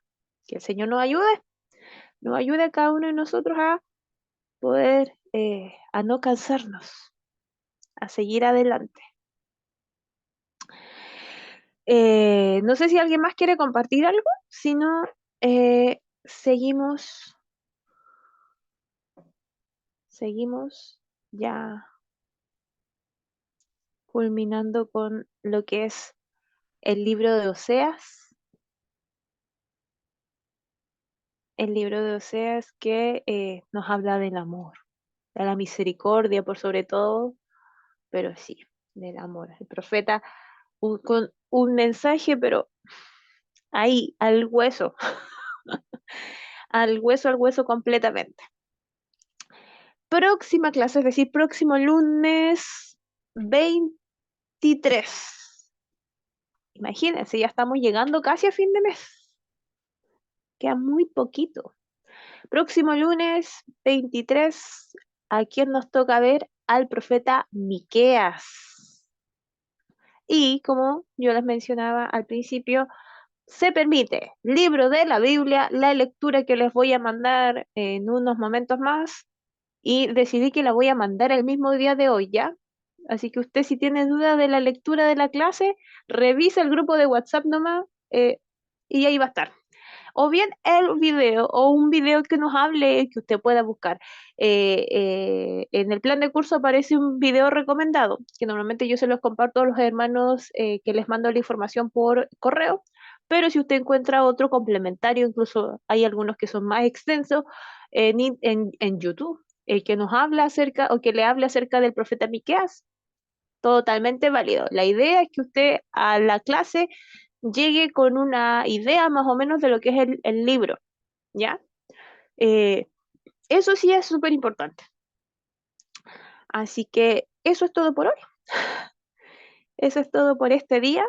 Que el Señor nos ayude a cada uno de nosotros a poder, a no cansarnos, a seguir adelante. No sé si alguien más quiere compartir algo, si no, seguimos, seguimos ya culminando con lo que es el libro de Oseas. El libro de Oseas que nos habla del amor, de la misericordia por sobre todo, pero sí, del amor. El profeta con un mensaje, pero ahí, al hueso completamente. Próxima clase, es decir, próximo lunes 23. Imagínense, ya estamos llegando casi a fin de mes. Queda muy poquito. Próximo lunes 23, ¿a quién nos toca ver? Al profeta Miqueas. Y como yo les mencionaba al principio, se permite, libro de la Biblia, la lectura que les voy a mandar en unos momentos más, y decidí que la voy a mandar el mismo día de hoy, ¿ya? Así que usted si tiene duda de la lectura de la clase, revisa el grupo de WhatsApp nomás, y ahí va a estar. O bien el video o un video que nos hable, que usted pueda buscar. En el plan de curso aparece un video recomendado, que normalmente yo se los comparto a los hermanos que les mando la información por correo, pero si usted encuentra otro complementario, incluso hay algunos que son más extensos en YouTube, que nos habla acerca o que le hable acerca del profeta Miqueas, totalmente válido. La idea es que usted a la clase llegue con una idea más o menos de lo que es el libro, ¿ya? Eh, Eso sí es súper importante. Así que eso es todo por hoy. Eso es todo por este día.